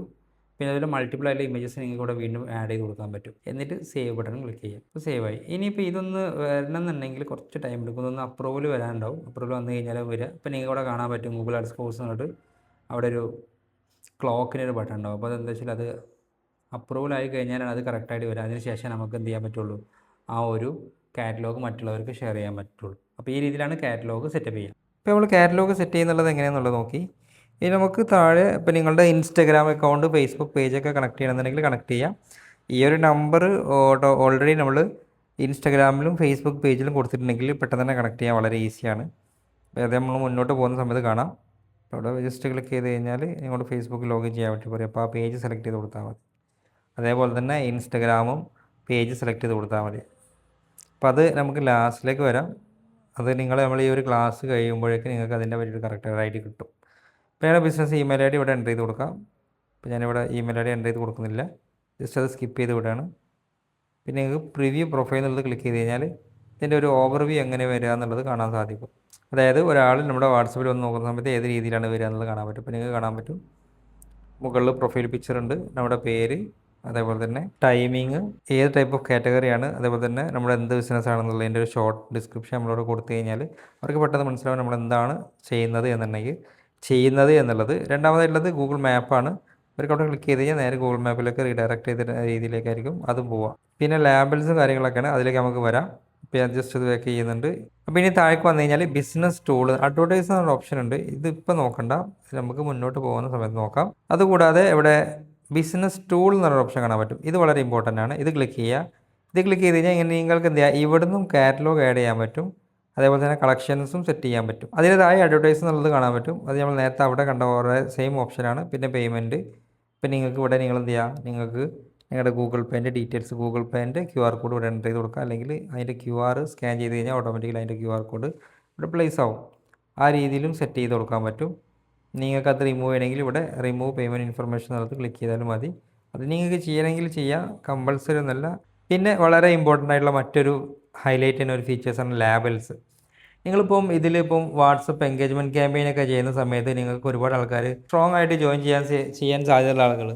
പിന്നെ അതിൽ മൾട്ടിപ്പിൾ ആയിട്ടുള്ള ഇമേജസ് നിങ്ങൾക്ക് ഇവിടെ വീണ്ടും ആഡ് ചെയ്ത് കൊടുക്കാൻ പറ്റും. എന്നിട്ട് സേവ് ബട്ടൺ ക്ലിക്ക് ചെയ്യുക. അപ്പോൾ സേവ് ആയി. ഇനിയിപ്പോൾ ഇതൊന്ന് വരണമെന്നുണ്ടെങ്കിൽ കുറച്ച് ടൈം എടുക്കും. ഇതൊന്ന് അപ്രൂവൽ വരാനുണ്ടാവും. അപ്രൂവൽ വന്നു കഴിഞ്ഞാൽ വരിക. അപ്പോൾ നിങ്ങൾക്ക് ഇവിടെ കാണാൻ പറ്റും ഗൂഗിൾ ആഡ്സ് കോഴ്സ് എന്നിട്ട് അവിടെ ഒരു ക്ലോക്കിനൊരു ബട്ടൺ ഉണ്ടാവും. അപ്പോൾ അതെന്താ വെച്ചാൽ അത് അപ്രൂവൽ ആയി കഴിഞ്ഞാലാണ് അത് കറക്റ്റായിട്ട് വരിക. അതിന് ശേഷം നമുക്ക് എന്ത് ചെയ്യാൻ പറ്റുള്ളൂ, ആ ഒരു കാറ്റലോഗ് മറ്റുള്ളവർക്ക് ഷെയർ ചെയ്യാൻ പറ്റുള്ളൂ. അപ്പോൾ ഈ രീതിയിലാണ് കാറ്റലോഗ് സെറ്റപ്പ് ചെയ്യുക. ഇപ്പോൾ നമ്മൾ കാറ്റലോഗ് സെറ്റ് ചെയ്യുന്നുള്ളത് എങ്ങനെയാണെന്നുള്ളത് നോക്കി. ഇനി നമുക്ക് താഴെ ഇപ്പോൾ നിങ്ങളുടെ ഇൻസ്റ്റാഗ്രാം അക്കൗണ്ട്, ഫേസ്ബുക്ക് പേജൊക്കെ കണക്ട് ചെയ്യണമെന്നുണ്ടെങ്കിൽ കണക്ട് ചെയ്യാം. ഈ ഒരു നമ്പർ ഓൾറെഡി നമ്മൾ ഇൻസ്റ്റാഗ്രാമിലും ഫേസ്ബുക്ക് പേജിലും കൊടുത്തിട്ടുണ്ടെങ്കിൽ പെട്ടെന്ന് തന്നെ കണക്ട് ചെയ്യാൻ വളരെ ഈസിയാണ്. അപ്പോൾ അത് നമ്മൾ മുന്നോട്ട് പോകുന്ന സമയത്ത് കാണാം. അപ്പോൾ അവിടെ ജസ്റ്റ് ക്ലിക്ക് ചെയ്ത് കഴിഞ്ഞാൽ നിങ്ങളുടെ ഫേസ്ബുക്ക് ലോഗിൻ ചെയ്യാൻ പറ്റും പറയും. അപ്പോൾ ആ പേജ് സെലക്ട് ചെയ്ത് കൊടുത്താൽ മതി. അതേപോലെ തന്നെ ഇൻസ്റ്റാഗ്രാമും പേജ് സെലക്ട് ചെയ്ത് കൊടുത്താൽ മതി. അപ്പോൾ അത് നമുക്ക് ലാസ്റ്റിലേക്ക് വരാം. അത് നമ്മൾ ഈ ഒരു ക്ലാസ് കഴിയുമ്പോഴേക്കും നിങ്ങൾക്ക് അതിൻ്റെ പറ്റിയൊരു കറക്റ്റായിട്ട് കിട്ടും. ഇപ്പോൾ ഞങ്ങളുടെ ബിസിനസ് ഇമെയിൽ ഐ ഡി ഇവിടെ എൻ്റർ ചെയ്ത് കൊടുക്കാം. ഇപ്പോൾ ഞാനിവിടെ ഇമെയിൽ ഐ ഡി എൻ്റർ ചെയ്ത് കൊടുക്കുന്നില്ല, ജസ്റ്റ് അത് സ്കിപ്പ് ചെയ്ത് വിടുകയാണ്. പിന്നെ നിങ്ങൾക്ക് പ്രിവ്യൂ പ്രൊഫൈൽ എന്നുള്ളത് ക്ലിക്ക് ചെയ്ത് കഴിഞ്ഞാൽ ഇതിൻ്റെ ഒരു ഓവർവ്യൂ എങ്ങനെ വരിക എന്നുള്ളത് കാണാൻ സാധിക്കും. അതായത് ഒരാൾ നമ്മുടെ വാട്സപ്പിൽ വന്ന് നോക്കുന്ന സമയത്ത് ഏത് രീതിയിലാണ് വരിക എന്നുള്ളത് കാണാൻ പറ്റും. ഇപ്പോൾ നിങ്ങൾക്ക് കാണാൻ പറ്റും മുകളിൽ പ്രൊഫൈൽ പിക്ചർ ഉണ്ട്, നമ്മുടെ പേര്, അതേപോലെ തന്നെ ടൈമിങ്, ഏത് ടൈപ്പ് ഓഫ് കാറ്റഗറിയാണ്, അതേപോലെ തന്നെ നമ്മുടെ എന്ത് ബിസിനസ് ആണെന്നുള്ളതിൻ്റെ ഒരു ഷോർട്ട് ഡിസ്ക്രിപ്ഷൻ നമ്മളോട് കൊടുത്തു കഴിഞ്ഞാൽ അവർക്ക് പെട്ടെന്ന് മനസ്സിലാവും നമ്മൾ എന്താണ് ചെയ്യുന്നത് എന്നുള്ളത്. രണ്ടാമതായിട്ടുള്ളത് ഗൂഗിൾ മാപ്പാണ്. അവർക്ക് അവിടെ ക്ലിക്ക് ചെയ്ത് കഴിഞ്ഞാൽ നേരെ ഗൂഗിൾ മാപ്പിലേക്ക് റീഡയറക്റ്റ് ചെയ്ത രീതിയിലേക്കായിരിക്കും അതും പോവുക. പിന്നെ ലാബിൾസും കാര്യങ്ങളൊക്കെയാണ്, അതിലേക്ക് നമുക്ക് വരാം. ഇപ്പോൾ ഞാൻ ജസ്റ്റ് ഇത് വേക്ക് ചെയ്യുന്നുണ്ട്. അപ്പോൾ ഇനി താഴേക്ക് വന്നു കഴിഞ്ഞാൽ ബിസിനസ് ടൂൾ അഡ്വർടൈസ് എന്നൊരു ഓപ്ഷൻ ഉണ്ട്. ഇതിപ്പോൾ നോക്കണ്ട, നമുക്ക് മുന്നോട്ട് പോകുന്ന സമയത്ത് നോക്കാം. അതുകൂടാതെ ഇവിടെ ബിസിനസ് ടൂൾ എന്നൊരു ഓപ്ഷൻ കാണാൻ പറ്റും. ഇത് വളരെ ഇമ്പോർട്ടൻ്റ് ആണ്. ഇത് ക്ലിക്ക് ചെയ്യുക. ഇത് ക്ലിക്ക് ചെയ്ത് കഴിഞ്ഞാൽ ഇങ്ങനെ നിങ്ങൾക്ക് എന്ത് ചെയ്യുക, ഇവിടെ നിന്നും കാറ്റലോഗ് ആഡ് ചെയ്യാൻ പറ്റും. അതേപോലെ തന്നെ കളക്ഷൻസും സെറ്റ് ചെയ്യാൻ പറ്റും. അതിൻ്റെതായ അഡ്വർടൈസ് എന്നുള്ളത് കാണാൻ പറ്റും. അത് നമ്മൾ നേരത്തെ അവിടെ കണ്ട ഓരോ സെയിം ഓപ്ഷനാണ്. പിന്നെ പേയ്മെൻറ്റ്. ഇപ്പം നിങ്ങൾക്ക് ഇവിടെ നിങ്ങൾ എന്ത് ചെയ്യുക, നിങ്ങൾക്ക് നിങ്ങളുടെ ഗൂഗിൾ പേൻ്റെ ഡീറ്റെയിൽസ്, ഗൂഗിൾ പേൻ്റെ QR കോഡ് ഇവിടെ എൻ്റർ ചെയ്ത് കൊടുക്കുക. അല്ലെങ്കിൽ അതിൻ്റെ QR സ്കാൻ ചെയ്ത് കഴിഞ്ഞാൽ ഓട്ടോമാറ്റിക്കലി അതിൻ്റെ QR കോഡ് ഇവിടെ പ്ലേസ് ആവും. ആ രീതിയിലും സെറ്റ് ചെയ്ത് കൊടുക്കാൻ പറ്റും. നിങ്ങൾക്ക് അത് റിമൂവ് ചെയ്യണമെങ്കിൽ ഇവിടെ റിമൂവ് പേയ്മെൻറ്റ് ഇൻഫർമേഷൻ എന്നുള്ളത് ക്ലിക്ക് ചെയ്താലും മതി. അത് നിങ്ങൾക്ക് ചെയ്യണമെങ്കിൽ ചെയ്യാം, കമ്പൾസറി ഒന്നുമല്ല. പിന്നെ വളരെ ഇമ്പോർട്ടൻ്റ് ആയിട്ടുള്ള മറ്റൊരു ഹൈലൈറ്റ് ചെയ്യുന്ന ഒരു ഫീച്ചേഴ്സാണ് ലാബൽസ്. നിങ്ങളിപ്പം ഇതിലിപ്പം വാട്സപ്പ് എൻഗേജ്മെൻറ്റ് ക്യാമ്പയിനൊക്കെ ചെയ്യുന്ന സമയത്ത് നിങ്ങൾക്ക് ഒരുപാട് ആൾക്കാർ സ്ട്രോങ് ആയിട്ട് ചെയ്യാൻ സാധ്യതയുള്ള ആളുകൾ,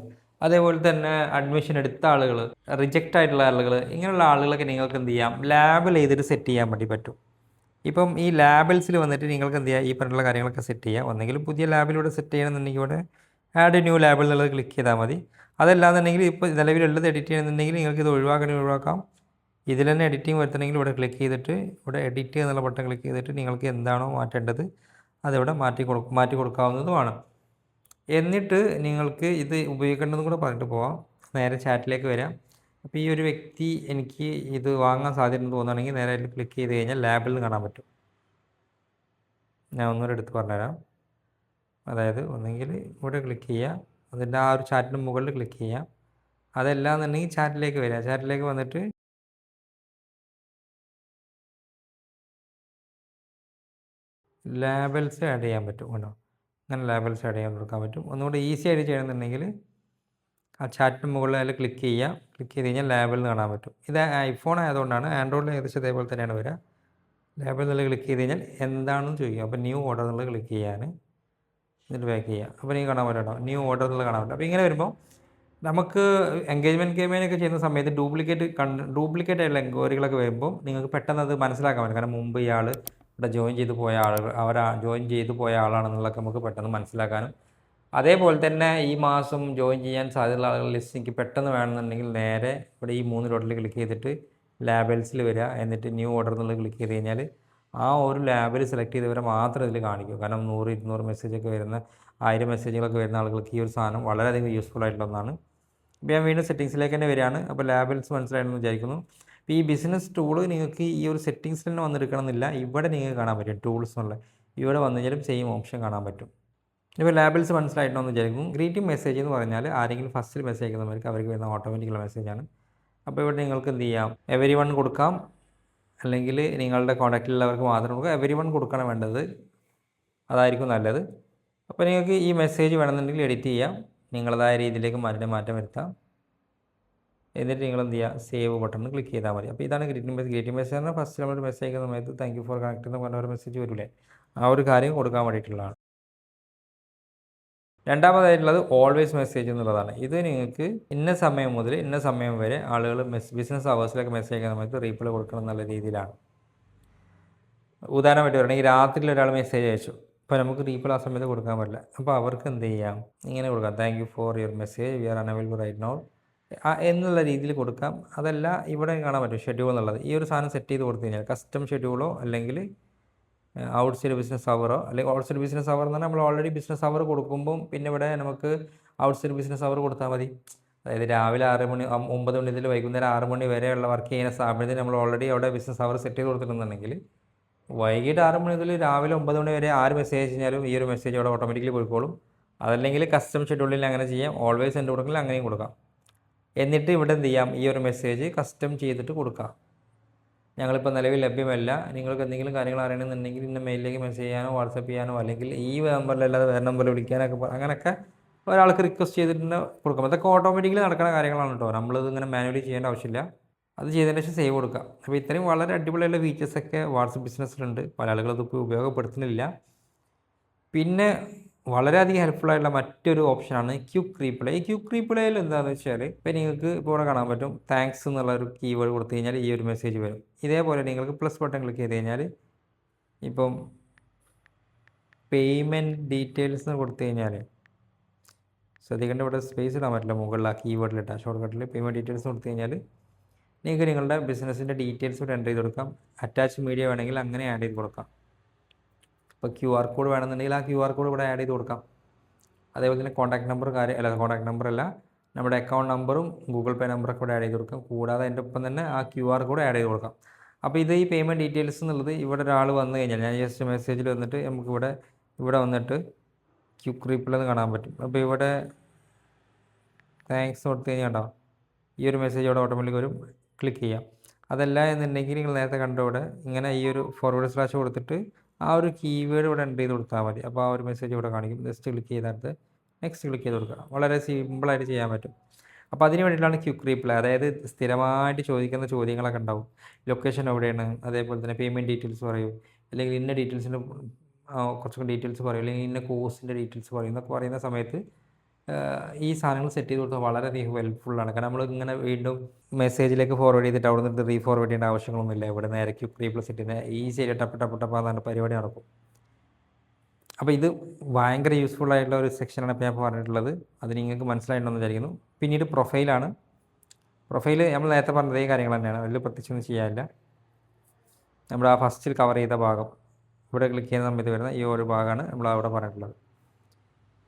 അതേപോലെ തന്നെ അഡ്മിഷൻ എടുത്ത ആളുകൾ, റിജക്റ്റ് ആയിട്ടുള്ള ആളുകൾ, ഇങ്ങനെയുള്ള ആളുകളൊക്കെ നിങ്ങൾക്ക് എന്ത് ചെയ്യാം, ലാബിൽ ചെയ്തിട്ട് സെറ്റ് ചെയ്യാൻ വേണ്ടി പറ്റും. ഇപ്പം ഈ ലാബിൽസിൽ വന്നിട്ട് നിങ്ങൾക്ക് എന്ത് ചെയ്യുക, ഈ പറഞ്ഞിട്ടുള്ള കാര്യങ്ങളൊക്കെ സെറ്റ് ചെയ്യാം. ഒന്നെങ്കിലും പുതിയ ലാബിലൂടെ സെറ്റ് ചെയ്യണമെന്നുണ്ടെങ്കിൽ ഇവിടെ ആഡ് ന്യൂ ലാബിൽ എന്നുള്ളത് ക്ലിക്ക് ചെയ്താൽ മതി. അതല്ലാന്നുണ്ടെങ്കിൽ ഇപ്പോൾ നിലവിലുള്ളത് എഡിറ്റ് ചെയ്യണമെന്നുണ്ടെങ്കിൽ നിങ്ങൾക്ക് ഇത് ഒഴിവാക്കാം. ഇതിൽ തന്നെ എഡിറ്റിംഗ് വരുത്തണമെങ്കിൽ ഇവിടെ ക്ലിക്ക് ചെയ്തിട്ട് ഇവിടെ എഡിറ്റ് എന്നുള്ള ബട്ടൺ ക്ലിക്ക് ചെയ്തിട്ട് നിങ്ങൾക്ക് എന്താണോ മാറ്റേണ്ടത് അതിവിടെ മാറ്റി കൊടുക്കാവുന്നതുമാണ്. എന്നിട്ട് നിങ്ങൾക്ക് ഇത് ഉപയോഗിക്കേണ്ടതും കൂടെ പറഞ്ഞിട്ട് പോവാം. നേരെ ചാറ്റിലേക്ക് വരാം. അപ്പോൾ ഈ ഒരു വ്യക്തി എനിക്ക് ഇത് വാങ്ങാൻ സാധ്യതയുണ്ടെന്ന് തോന്നുകയാണെങ്കിൽ നേരെ അതിൽ ക്ലിക്ക് ചെയ്ത് കഴിഞ്ഞാൽ ലാബിൽ നിന്ന് കാണാൻ പറ്റും. ഞാൻ ഒന്നുകൂടെ എടുത്ത് പറഞ്ഞുതരാം. അതായത് ഒന്നെങ്കിൽ ഇവിടെ ക്ലിക്ക് ചെയ്യുക, അതിൻ്റെ ആ ഒരു ചാറ്റിന് മുകളിൽ ക്ലിക്ക് ചെയ്യാം. അതെല്ലാം എന്നുണ്ടെങ്കിൽ ചാറ്റിലേക്ക് വരിക. ചാറ്റിലേക്ക് വന്നിട്ട് ലേബൽസ് ആഡ് ചെയ്യാൻ പറ്റും കേട്ടോ. അങ്ങനെ ലേബൽസ് ആഡ് ചെയ്യാൻ കൊടുക്കാൻ പറ്റും. ഒന്നുകൂടി ഈസി ആയിട്ട് ചെയ്യണമെന്നുണ്ടെങ്കിൽ ആ ചാറ്റിന് മുകളിൽ അതിൽ ക്ലിക്ക് ചെയ്ത് കഴിഞ്ഞാൽ ലേബൽ കാണാൻ പറ്റും. ഇത് ഐഫോൺ ആയതുകൊണ്ടാണ്, ആൻഡ്രോയിഡിൽ ഏകദേശം ഇതേപോലെ തന്നെയാണ് വരിക. ലേബൽ എന്നുള്ളത് ക്ലിക്ക് ചെയ്ത് കഴിഞ്ഞാൽ എന്താണെന്ന് ചോദിക്കും. അപ്പോൾ ന്യൂ ഓർഡർ എന്നുള്ളത് ക്ലിക്ക് ചെയ്യാൻ, എന്നിട്ട് ബാക്ക് ചെയ്യുക. അപ്പോൾ നീ കാണാൻ പറ്റും, ന്യൂ ഓർഡർ എന്നുള്ളത് കാണാൻ പറ്റും. അപ്പോൾ ഇങ്ങനെ വരുമ്പോൾ നമുക്ക് എൻഗേജ്മെൻറ്റ് ക്യാമ്പയിനൊക്കെ ചെയ്യുന്ന സമയത്ത് ഡ്യൂപ്ലിക്കേറ്റ് ആയിട്ടുള്ള എൻക്വയറികളൊക്കെ വരുമ്പോൾ നിങ്ങൾക്ക് പെട്ടെന്ന് അത് മനസ്സിലാക്കാൻ പറ്റും. കാരണം മുമ്പ് ഇയാൾ ഇവിടെ ജോയിൻ ചെയ്ത് പോയ ആളാണെന്നുള്ളതൊക്കെ നമുക്ക് പെട്ടെന്ന് മനസ്സിലാക്കാനും, അതേപോലെ തന്നെ ഈ മാസം ജോയിൻ ചെയ്യാൻ സാധ്യതയുള്ള ആളുകൾ ലിസ്റ്റ് എനിക്ക് പെട്ടെന്ന് വേണമെന്നുണ്ടെങ്കിൽ നേരെ ഇവിടെ ഈ 3 ഡോട്ടിൽ ക്ലിക്ക് ചെയ്തിട്ട് ലാബൽസിൽ വരിക. എന്നിട്ട് ന്യൂ ഓർഡർ എന്നുള്ളത് ക്ലിക്ക് ചെയ്ത് കഴിഞ്ഞാൽ ആ ഒരു ലാബിൽ സെലക്ട് ചെയ്തവരെ മാത്രം ഇതിൽ കാണിക്കും. കാരണം 100-200 മെസ്സേജൊക്കെ വരുന്ന 1000 മെസ്സേജുകളൊക്കെ വരുന്ന ആളുകൾക്ക് ഈ ഒരു സാധനം വളരെയധികം യൂസ്ഫുൾ ആയിട്ടുള്ള ഒന്നാണ്. ഇപ്പോൾ ഞാൻ വീണ്ടും സെറ്റിങ്സിലേക്ക് തന്നെ വരികയാണ്. അപ്പോൾ ലാബൽസ് മനസ്സിലായെന്ന് വിചാരിക്കുന്നു. ഇപ്പോൾ ഈ ബിസിനസ് ടൂള് നിങ്ങൾക്ക് ഈ ഒരു സെറ്റിങ്സിൽ തന്നെ വന്നെടുക്കണമെന്നില്ല, ഇവിടെ നിങ്ങൾക്ക് കാണാൻ പറ്റും ടൂൾസ് എന്നുള്ള. ഇവിടെ വന്നു കഴിഞ്ഞാലും സെയിം ഓപ്ഷൻ കാണാൻ പറ്റും. ഇപ്പോൾ ലാബിൾസ് മനസ്സിലായിട്ടോ എന്ന് വിചാരിക്കുന്നു. ഗ്രീറ്റിംഗ് മെസ്സേജ് എന്ന് പറഞ്ഞാൽ ആരെങ്കിലും ഫസ്റ്റിൽ മെസ്സേജ് അയക്കുന്നവർക്ക് അവർക്ക് വരുന്ന ഓട്ടോമാറ്റിക്കുള്ള മെസ്സേജാണ്. അപ്പോൾ ഇവിടെ നിങ്ങൾക്ക് എന്ത് ചെയ്യാം, എവരി1 കൊടുക്കാം, അല്ലെങ്കിൽ നിങ്ങളുടെ കോൺടാക്റ്റിലുള്ളവർക്ക് മാത്രം കൊടുക്കാം. എവരി1 കൊടുക്കണം വേണ്ടത്, അതായിരിക്കും നല്ലത്. അപ്പോൾ നിങ്ങൾക്ക് ഈ മെസ്സേജ് വേണമെന്നുണ്ടെങ്കിൽ എഡിറ്റ് ചെയ്യാം, നിങ്ങളതായ രീതിയിലേക്ക് മാറ്റം വരുത്താം. എന്നിട്ട് നിങ്ങൾ എന്ത് ചെയ്യുക, സേവ് ബട്ടൺ ക്ലിക്ക് ചെയ്താൽ മതി. അപ്പോൾ ഇതാണ് ഗ്രീറ്റിംഗ് മെസ്സേജ് പറഞ്ഞാൽ ഫസ്റ്റ് നമ്മളൊരു മെസ്സേജ് അയക്കുന്ന സമയത്ത് താങ്ക് യു ഫോർ കണക്ട് എന്ന് പറഞ്ഞ ഒരു മെസ്സേജ് വരില്ലേ, ആ ഒരു കാര്യം കൊടുക്കാൻ വേണ്ടിയിട്ടുള്ളതാണ്. രണ്ടാമതായിട്ടുള്ളത് ഓൾവേസ് മെസ്സേജ് എന്നുള്ളതാണ്. ഇത് നിങ്ങൾക്ക് ഇന്ന സമയം മുതൽ ഇന്ന സമയം വരെ ആളുകൾ ബിസിനസ് അവേഴ്സിലൊക്കെ മെസ്സേജ് അയക്കുന്ന സമയത്ത് റീപ്ലൈ കൊടുക്കണം എന്നുള്ള രീതിയിലാണ്. ഉദാഹരണമായിട്ട് പറയുകയാണെങ്കിൽ രാത്രിയിൽ ഒരാൾ മെസ്സേജ് അയച്ചു, അപ്പോൾ നമുക്ക് റീപ്ലൈ ആ സമയത്ത് കൊടുക്കാൻ പറ്റില്ല. അപ്പോൾ അവർക്ക് എന്ത് ചെയ്യാം, ഇങ്ങനെ കൊടുക്കാം, thank you for your message, we are unavailable right now എന്നുള്ള രീതിയിൽ കൊടുക്കാം. അതല്ല ഇവിടെ കാണാൻ പറ്റും ഷെഡ്യൂൾ എന്നുള്ളത്. ഈ ഒരു സാധനം സെറ്റ് ചെയ്ത് കൊടുത്തു കഴിഞ്ഞാൽ കസ്റ്റം ഷെഡ്യൂളോ അല്ലെങ്കിൽ ഔട്ട്സൈഡ് ബിസിനസ് അവറോ, അല്ലെങ്കിൽ ഔട്ട്സൈഡ് ബിസിനസ് അവർ എന്ന് പറഞ്ഞാൽ നമ്മൾ ഓൾറെഡി ബിസിനസ് അവർ കൊടുക്കുമ്പം പിന്നെ ഇവിടെ നമുക്ക് ഔട്ട്സൈഡ് ബിസിനസ് അവർ കൊടുത്താൽ മതി. അതായത് രാവിലെ 6 മണി 9 മണി മുതൽ വൈകുന്നേരം 6 മണി വരെയുള്ള വർക്ക് ചെയ്യുന്ന സ്ഥാപനത്തിൽ നമ്മൾ ഓൾറെഡി അവിടെ ബിസിനസ് അവർ സെറ്റ് ചെയ്ത് കൊടുത്തിട്ടുണ്ടെങ്കിൽ വൈകിട്ട് 6 മണി മുതൽ രാവിലെ 9 മണി വരെ ആര് മെസ്സേജ് കഴിഞ്ഞാലും ഈ ഒരു മെസ്സേജ് അവിടെ ഓട്ടോമാറ്റിക്കലി പോയിക്കോളും. അതല്ലെങ്കിൽ കസ്റ്റം ഷെഡ്യൂളിൽ അങ്ങനെ ചെയ്യാം. ഓൾവേസ് സെൻഡ് കൊടുക്കൽ അങ്ങനെയും കൊടുക്കാം. എന്നിട്ട് ഇവിടെ എന്ത് ചെയ്യാം, ഈ ഒരു മെസ്സേജ് കസ്റ്റം ചെയ്തിട്ട് കൊടുക്കാം. ഞങ്ങളിപ്പോൾ നിലവിൽ ലഭ്യമല്ല, നിങ്ങൾക്ക് എന്തെങ്കിലും കാര്യങ്ങൾ അറിയണമെന്നുണ്ടെങ്കിൽ ഇന്ന മെയിലിലേക്ക് മെസ്സേജ് ചെയ്യാനോ വാട്സപ്പ് ചെയ്യാനോ അല്ലെങ്കിൽ ഈ നമ്പറിലല്ലാതെ വേറെ നമ്പറിൽ വിളിക്കാനൊക്കെ അങ്ങനെയൊക്കെ ഒരാൾക്ക് റിക്വസ്റ്റ് ചെയ്തിട്ട് കൊടുക്കാം. അതൊക്കെ ഓട്ടോമാറ്റിക്കലി നടക്കുന്ന കാര്യങ്ങളാണ് കേട്ടോ. നമ്മളിത് ഇങ്ങനെ മാനുവലി ചെയ്യേണ്ട ആവശ്യമില്ല. അത് ചെയ്തതിന് ശേഷം സേവ് കൊടുക്കാം. അപ്പോൾ ഇത്രയും വളരെ അടിപൊളിയുള്ള ഫീച്ചേഴ്സൊക്കെ വാട്സപ്പ് ബിസിനസ്സിലുണ്ട്. പല ആളുകളും ഇതിപ്പോൾ ഉപയോഗപ്പെടുത്തുന്നില്ല. പിന്നെ വളരെയധികം ഹെൽപ്ഫുള്ളായിട്ടുള്ള മറ്റൊരു ഓപ്ഷനാണ് ക്വിക്ക് റീപ്ലൈ. ഈ ക്വിക്ക് റീപ്ലൈയിൽ എന്താണെന്ന് വെച്ചാൽ ഇപ്പോൾ നിങ്ങൾക്ക് ഇപ്പോൾ ഇവിടെ കാണാൻ പറ്റും താങ്ക്സ് എന്നുള്ള ഒരു കീവേഡ് കൊടുത്തു കഴിഞ്ഞാൽ ഈ ഒരു മെസ്സേജ് വരും. ഇതേപോലെ നിങ്ങൾക്ക് പ്ലസ് ബട്ടൺ ക്ലിക്ക് ചെയ്ത് കഴിഞ്ഞാൽ ഇപ്പം പേയ്മെൻറ്റ് ഡീറ്റെയിൽസ് എന്ന് കൊടുത്തു കഴിഞ്ഞാൽ ശ്രദ്ധിക്കേണ്ട, ഇവിടെ സ്പേസ് ഇടാൻ പറ്റില്ല, മുകളിൽ ആ കീവേഡിലിട്ടാൽ ഷോർട്ട് കട്ടിൽ പേയ്മെൻറ്റ് ഡീറ്റെയിൽസ് കൊടുത്തു കഴിഞ്ഞാൽ നിങ്ങൾക്ക് നിങ്ങളുടെ ബിസിനസ്സിൻ്റെ ഡീറ്റെയിൽസ് ഇവിടെ എൻ്റർ ചെയ്ത് കൊടുക്കാം. അറ്റാച്ച് മീഡിയ വേണമെങ്കിൽ അങ്ങനെ ആഡ് ചെയ്ത് കൊടുക്കാം. ഇപ്പോൾ QR കോഡ് വേണമെന്നുണ്ടെങ്കിൽ ആ QR കോഡ് ഇവിടെ ആഡ് ചെയ്ത് കൊടുക്കാം. അതേപോലെ തന്നെ കോൺടാക്ട് നമ്പർ കോൺടാക്ട് നമ്പർ അല്ല, നമ്മുടെ അക്കൗണ്ട് നമ്പറും ഗൂഗിൾ പേ നമ്പറൊക്കെ ഇവിടെ ആഡ് ചെയ്ത് കൊടുക്കാം. കൂടാതെ അതിൻ്റെ ഒപ്പം തന്നെ ആ QR കോഡ് ആഡ് ചെയ്ത് കൊടുക്കാം. അപ്പോൾ ഇത് ഈ പേയ്മെൻറ്റ് ഡീറ്റെയിൽസ് എന്നുള്ളത് ഇവിടെ ഒരാൾ വന്നു കഴിഞ്ഞാൽ ഞാൻ ജസ്റ്റ് മെസ്സേജിൽ വന്നിട്ട് നമുക്കിവിടെ വന്നിട്ട് ക്വിക്ക് റീപ്ലൈ എന്ന് കാണാൻ പറ്റും. അപ്പോൾ ഇവിടെ താങ്ക്സ് കൊടുത്തു കഴിഞ്ഞാൽ ഉണ്ടാവും ഈ ഒരു മെസ്സേജ് അവിടെ ഓട്ടോമാറ്റിക് വരും. ക്ലിക്ക് ചെയ്യാം. അതല്ല എന്നുണ്ടെങ്കിൽ നിങ്ങൾ നേരത്തെ കണ്ട ഇവിടെ ഇങ്ങനെ ഈ ഒരു / കൊടുത്തിട്ട് ആ ഒരു കീവേഡ് ഇവിടെ എൻ്റർ ചെയ്ത് കൊടുത്താൽ മതി. അപ്പോൾ ആ ഒരു മെസ്സേജ് ഇവിടെ കാണിക്കും. ജസ്റ്റ് ക്ലിക്ക് ചെയ്തിട്ട് നെക്സ്റ്റ് ക്ലിക്ക് ചെയ്ത് കൊടുക്കുക. വളരെ സിമ്പിളായിട്ട് ചെയ്യാൻ പറ്റും. അപ്പോൾ അതിന് വേണ്ടിയിട്ടാണ് ക്വിക്ക് റീപ്ലൈ. അതായത് സ്ഥിരമായിട്ട് ചോദിക്കുന്ന ചോദ്യങ്ങളൊക്കെ ഉണ്ടാവും. ലൊക്കേഷൻ എവിടെയാണ്, അതേപോലെ തന്നെ പേയ്മെൻറ്റ് ഡീറ്റെയിൽസ് പറയൂ, അല്ലെങ്കിൽ ഇന്ന ഡീറ്റെയിൽസിൻ്റെ കുറച്ചൊക്കെ ഡീറ്റെയിൽസ് പറയും, അല്ലെങ്കിൽ ഇന്ന കോഴ്സിൻ്റെ ഡീറ്റെയിൽസ് പറയും എന്നൊക്കെ പറയുന്ന സമയത്ത് ഈ സാധനങ്ങൾ സെറ്റ് ചെയ്ത് കൊടുത്താൽ വളരെയധികം ഹെൽപ്ഫുള്ളാണ്. കാരണം നമ്മൾ ഇങ്ങനെ വീണ്ടും മെസ്സേജിലേക്ക് ഫോർവേഡ് ചെയ്തിട്ട് അവിടെ നിന്ന് റീഫോർവേഡ് ചെയ്യേണ്ട ആവശ്യങ്ങളൊന്നുമില്ല. ഇവിടെ നേരെ ക്വിക്ക് റീപ്ലൈ സെറ്റ് ചെയ്യുന്ന ഈസി ആയിട്ട് ടപ്പ് പരിപാടി നടക്കും. അപ്പോൾ ഇത് ഭയങ്കര യൂസ്ഫുൾ ആയിട്ടുള്ള ഒരു സെക്ഷനാണ് ഇപ്പോൾ ഞാൻ പറഞ്ഞിട്ടുള്ളത്. അത് നിങ്ങൾക്ക് മനസ്സിലായിട്ടുണ്ടെന്ന് വിചാരിക്കുന്നു. പിന്നീട് പ്രൊഫൈലാണ്. പ്രൊഫൈൽ നമ്മൾ നേരത്തെ പറഞ്ഞ ഇതേ കാര്യങ്ങൾ തന്നെയാണ്, വലിയ പ്രത്യേകിച്ചൊന്നും ചെയ്യാനില്ല. നമ്മൾ ആ ഫസ്റ്റിൽ കവർ ചെയ്ത ഭാഗം ഇവിടെ ക്ലിക്ക് ചെയ്യുന്ന സമയത്ത് വരുന്ന ഈ ഒരു ഭാഗമാണ് നമ്മൾ അവിടെ പറഞ്ഞിട്ടുള്ളത്.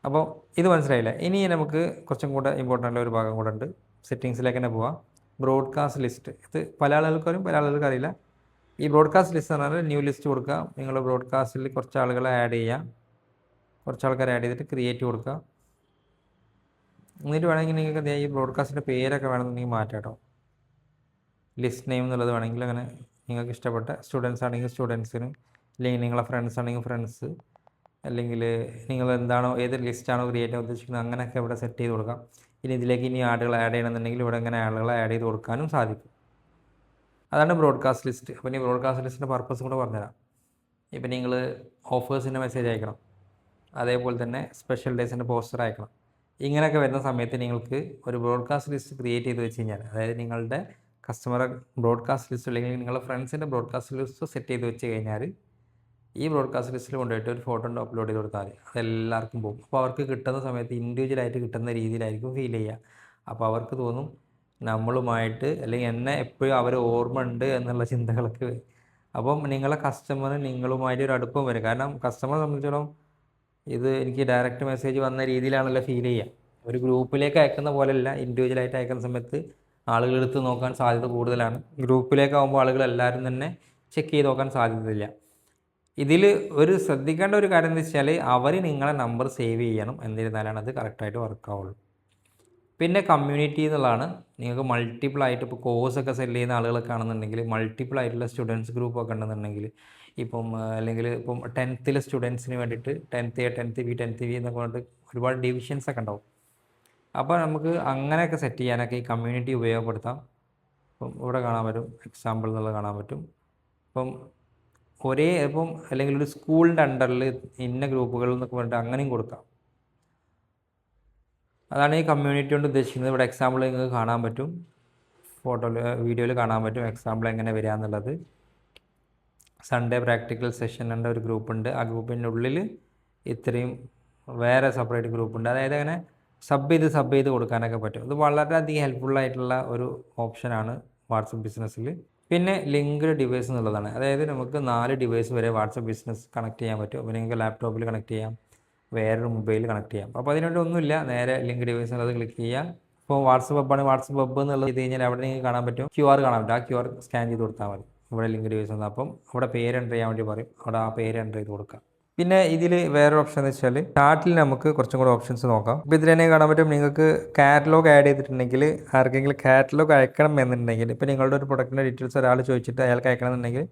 അപ്പോൾ ഇത് മനസ്സിലായില്ല. ഇനി നമുക്ക് കുറച്ചും കൂടെ ഇമ്പോർട്ടൻ്റ് ആയിട്ടുള്ള ഒരു ഭാഗം കൂടെ ഉണ്ട്. സെറ്റിങ്സിലേക്ക് തന്നെ പോവാം. Broadcast list. ഇത് പല ആളുകൾക്കും അറിയും, പല ആളുകൾക്ക് അറിയില്ല. ഈ ബ്രോഡ്കാസ്റ്റ് ലിസ്റ്റ് എന്ന് പറഞ്ഞാൽ ന്യൂ ലിസ്റ്റ് കൊടുക്കുക. നിങ്ങൾ ബ്രോഡ്കാസ്റ്റിൽ കുറച്ച് ആളുകളെ ആഡ് ചെയ്യുക. കുറച്ച് ആൾക്കാരെ ആഡ് ചെയ്തിട്ട് ക്രിയേറ്റ് കൊടുക്കുക. എന്നിട്ട് വേണമെങ്കിൽ നിങ്ങൾക്ക് ഈ ബ്രോഡ്കാസ്റ്റിൻ്റെ പേരൊക്കെ വേണമെന്നുണ്ടെങ്കിൽ മാറ്റാം കേട്ടോ. ലിസ്റ്റ് നെയിം എന്നുള്ളത് വേണമെങ്കിൽ അങ്ങനെ നിങ്ങൾക്ക് ഇഷ്ടപ്പെട്ട സ്റ്റുഡൻസ് ആണെങ്കിൽ സ്റ്റുഡൻസിന്, അല്ലെങ്കിൽ നിങ്ങളെ ഫ്രണ്ട്സ് ആണെങ്കിൽ ഫ്രണ്ട്സ്, അല്ലെങ്കിൽ നിങ്ങൾ എന്താണോ ഏത് ലിസ്റ്റാണോ ക്രിയേറ്റ് ചെയ്യാൻ ഉദ്ദേശിക്കുന്നത് അങ്ങനെയൊക്കെ ഇവിടെ സെറ്റ് ചെയ്ത് കൊടുക്കാം. ഇനി ഇതിലേക്ക് ഇനി ആളുകൾ ആഡ് ചെയ്യണമെന്നുണ്ടെങ്കിൽ ഇവിടെ ഇങ്ങനെ ആളുകളെ ആഡ് ചെയ്ത് കൊടുക്കാനും സാധിക്കും. അതാണ് ബ്രോഡ്കാസ്റ്റ് ലിസ്റ്റ്. അപ്പോൾ ഇനി ബ്രോഡ്കാസ്റ്റ് ലിസ്റ്റിൻ്റെ പർപ്പസ് കൂടെ പറഞ്ഞുതരാം. ഇപ്പം നിങ്ങൾ ഓഫേഴ്സിൻ്റെ മെസ്സേജ് അയക്കണം, അതേപോലെ തന്നെ സ്പെഷ്യൽ ഡേയ്സിൻ്റെ പോസ്റ്റർ അയക്കണം. ഇങ്ങനെയൊക്കെ വരുന്ന സമയത്ത് നിങ്ങൾക്ക് ഒരു ബ്രോഡ്കാസ്റ്റ് ലിസ്റ്റ് ക്രിയേറ്റ് ചെയ്ത് വെച്ച് കഴിഞ്ഞാൽ, അതായത് നിങ്ങളുടെ കസ്റ്റമറെ ബ്രോഡ്കാസ്റ്റ് ലിസ്റ്റ് അല്ലെങ്കിൽ നിങ്ങളുടെ ഫ്രണ്ട്സിൻ്റെ ബ്രോഡ്കാസ്റ്റ് ലിസ്റ്റ് സെറ്റ് ചെയ്ത് വെച്ച് കഴിഞ്ഞാൽ ഈ ബ്രോഡ്കാസ്റ്റ് ലിസ്റ്റിൽ കൊണ്ടുപോയിട്ട് ഒരു ഫോട്ടോ അപ്ലോഡ് ചെയ്ത് കൊടുത്താൽ മതി. അതെല്ലാവർക്കും പോകും. അപ്പോൾ അവർക്ക് കിട്ടുന്ന സമയത്ത് ഇൻഡിവിജ്വലായിട്ട് കിട്ടുന്ന രീതിയിലായിരിക്കും ഫീൽ ചെയ്യുക. അപ്പോൾ അവർക്ക് തോന്നും നമ്മളുമായിട്ട് അല്ലെങ്കിൽ എന്നെ എപ്പോഴും അവർ ഓർമ്മ ഉണ്ട് എന്നുള്ള ചിന്തകളൊക്കെ വരും. അപ്പം നിങ്ങളെ കസ്റ്റമർ നിങ്ങളുമായിട്ട് ഒരു അടുപ്പം വരും. കാരണം കസ്റ്റമറെ സംബന്ധിച്ചിടത്തോളം ഇത് എനിക്ക് ഡയറക്റ്റ് മെസ്സേജ് വന്ന രീതിയിലാണല്ലോ ഫീൽ ചെയ്യുക. ഒരു ഗ്രൂപ്പിലേക്ക് അയക്കുന്ന പോലെയല്ല, ഇൻഡിവിജ്വലായിട്ട് അയക്കുന്ന സമയത്ത് ആളുകൾ എടുത്ത് നോക്കാൻ സാധ്യത കൂടുതലാണ്. ഗ്രൂപ്പിലേക്കാകുമ്പോൾ ആളുകൾ എല്ലാവരും തന്നെ ചെക്ക് ചെയ്ത് നോക്കാൻ സാധ്യതയില്ല. ഇതിൽ ഒരു ശ്രദ്ധിക്കേണ്ട ഒരു കാര്യം എന്ന് വെച്ചാൽ അവർ നിങ്ങളെ നമ്പർ സേവ് ചെയ്യണം, എന്നിരുന്നാലാണ് അത് കറക്റ്റായിട്ട് വർക്കാവുള്ളൂ. പിന്നെ കമ്മ്യൂണിറ്റി എന്നുള്ളതാണ്. നിങ്ങൾക്ക് മൾട്ടിപ്പിൾ ആയിട്ട് ഇപ്പോൾ കോഴ്സൊക്കെ സെല് ചെയ്യുന്ന ആളുകളൊക്കെ ആണെന്നുണ്ടെങ്കിൽ മൾട്ടിപ്പിൾ ആയിട്ടുള്ള സ്റ്റുഡൻസ് ഗ്രൂപ്പൊക്കെ ഉണ്ടെന്നുണ്ടെങ്കിൽ ഇപ്പം അല്ലെങ്കിൽ ഇപ്പം 10th സ്റ്റുഡൻസിന് വേണ്ടിയിട്ട് 10th A 10th B 10th B എന്നൊക്കെ പറഞ്ഞിട്ട് ഒരുപാട് ഡിവിഷൻസ് ഒക്കെ ഉണ്ടാവും. അപ്പോൾ നമുക്ക് അങ്ങനെയൊക്കെ സെറ്റ് ചെയ്യാനൊക്കെ ഈ കമ്മ്യൂണിറ്റി ഉപയോഗപ്പെടുത്താം. ഇപ്പം ഇവിടെ കാണാൻ പറ്റും എക്സാമ്പിൾ എന്നുള്ളത് കാണാൻ പറ്റും. ഇപ്പം അല്ലെങ്കിൽ ഒരു സ്കൂളിൻ്റെ അണ്ടറിൽ ഇന്ന ഗ്രൂപ്പുകൾ എന്നൊക്കെ പറഞ്ഞിട്ട് അങ്ങനെയും കൊടുക്കാം. അതാണ് ഈ കമ്മ്യൂണിറ്റി കൊണ്ട് ഉദ്ദേശിക്കുന്നത്. ഇവിടെ എക്സാമ്പിൾ നിങ്ങൾക്ക് കാണാൻ പറ്റും, വീഡിയോയിൽ കാണാൻ പറ്റും എക്സാമ്പിൾ എങ്ങനെ വരിക എന്നുള്ളത്. സൺഡേ പ്രാക്ടിക്കൽ സെഷൻ എന്ന ഒരു ഗ്രൂപ്പുണ്ട്. ആ ഗ്രൂപ്പിൻ്റെ ഉള്ളിൽ ഇത്രയും വേറെ സെപ്പറേറ്റ് ഗ്രൂപ്പുണ്ട്. അതായത് അങ്ങനെ സബ് ചെയ്ത് കൊടുക്കാനൊക്കെ പറ്റും. ഇത് വളരെയധികം ഹെൽപ്ഫുള്ളായിട്ടുള്ള ഒരു ഓപ്ഷനാണ് വാട്സപ്പ് ബിസിനസ്സിൽ. പിന്നെ ലിങ്ക്ഡ് ഡിവൈസ് എന്നുള്ളതാണ്. അതായത് നമുക്ക് 4 ഡിവൈസ് വരെ വാട്സപ്പ് ബിസിനസ് കണക്ട് ചെയ്യാൻ പറ്റും. അപ്പോൾ നിങ്ങൾക്ക് ലാപ്ടോപ്പിൽ കണക്ട് ചെയ്യാം, വേറൊരു മൊബൈലിൽ കണക്ട് ചെയ്യാം. അപ്പോൾ അതിനുവേണ്ടി ഒന്നുമില്ല, നേരെ ലിങ്ക് ഡിവൈസ് എന്നുള്ളത് ക്ലിക്ക് ചെയ്യുക. ഇപ്പോൾ വാട്സപ്പ് വെബാണ്, വാട്സപ്പ് വെബ് എന്നുള്ളത് ചെയ്ത് കഴിഞ്ഞാൽ അവിടെ നിങ്ങൾക്ക് കാണാൻ പറ്റും, QR കാണാൻ പറ്റും. ആ QR സ്കാൻ ചെയ്ത് കൊടുത്താൽ മതി. ഇവിടെ ലിങ്ക് ഡിവൈസ് ഉണ്ട്. അപ്പം അവിടെ പേര് എൻ്റർ ചെയ്യാൻ വേണ്ടി പറയും, അവിടെ ആ പേര് എൻ്റർ ചെയ്ത് കൊടുക്കാം. പിന്നെ ഇതിൽ വേറൊരു ഓപ്ഷൻ എന്ന് വെച്ചാൽ ചാർട്ടിൽ നമുക്ക് കുറച്ചും കൂടെ ഓപ്ഷൻസ് നോക്കാം. ഇപ്പോൾ ഇതിൽ തന്നെ കാണാൻ പറ്റും, നിങ്ങൾക്ക് കാറ്റലോഗ് ആഡ് ചെയ്തിട്ടുണ്ടെങ്കിൽ ആർക്കെങ്കിലും കാറ്റലോഗ് അയക്കണം എന്നുണ്ടെങ്കിൽ, ഇപ്പോൾ നിങ്ങളുടെ ഒരു പ്രൊഡക്റ്റിൻ്റെ ഡീറ്റെയിൽസ് ഒരാൾ ചോദിച്ചിട്ട് അയാൾക്ക് അയക്കണം എന്നുണ്ടെങ്കിൽ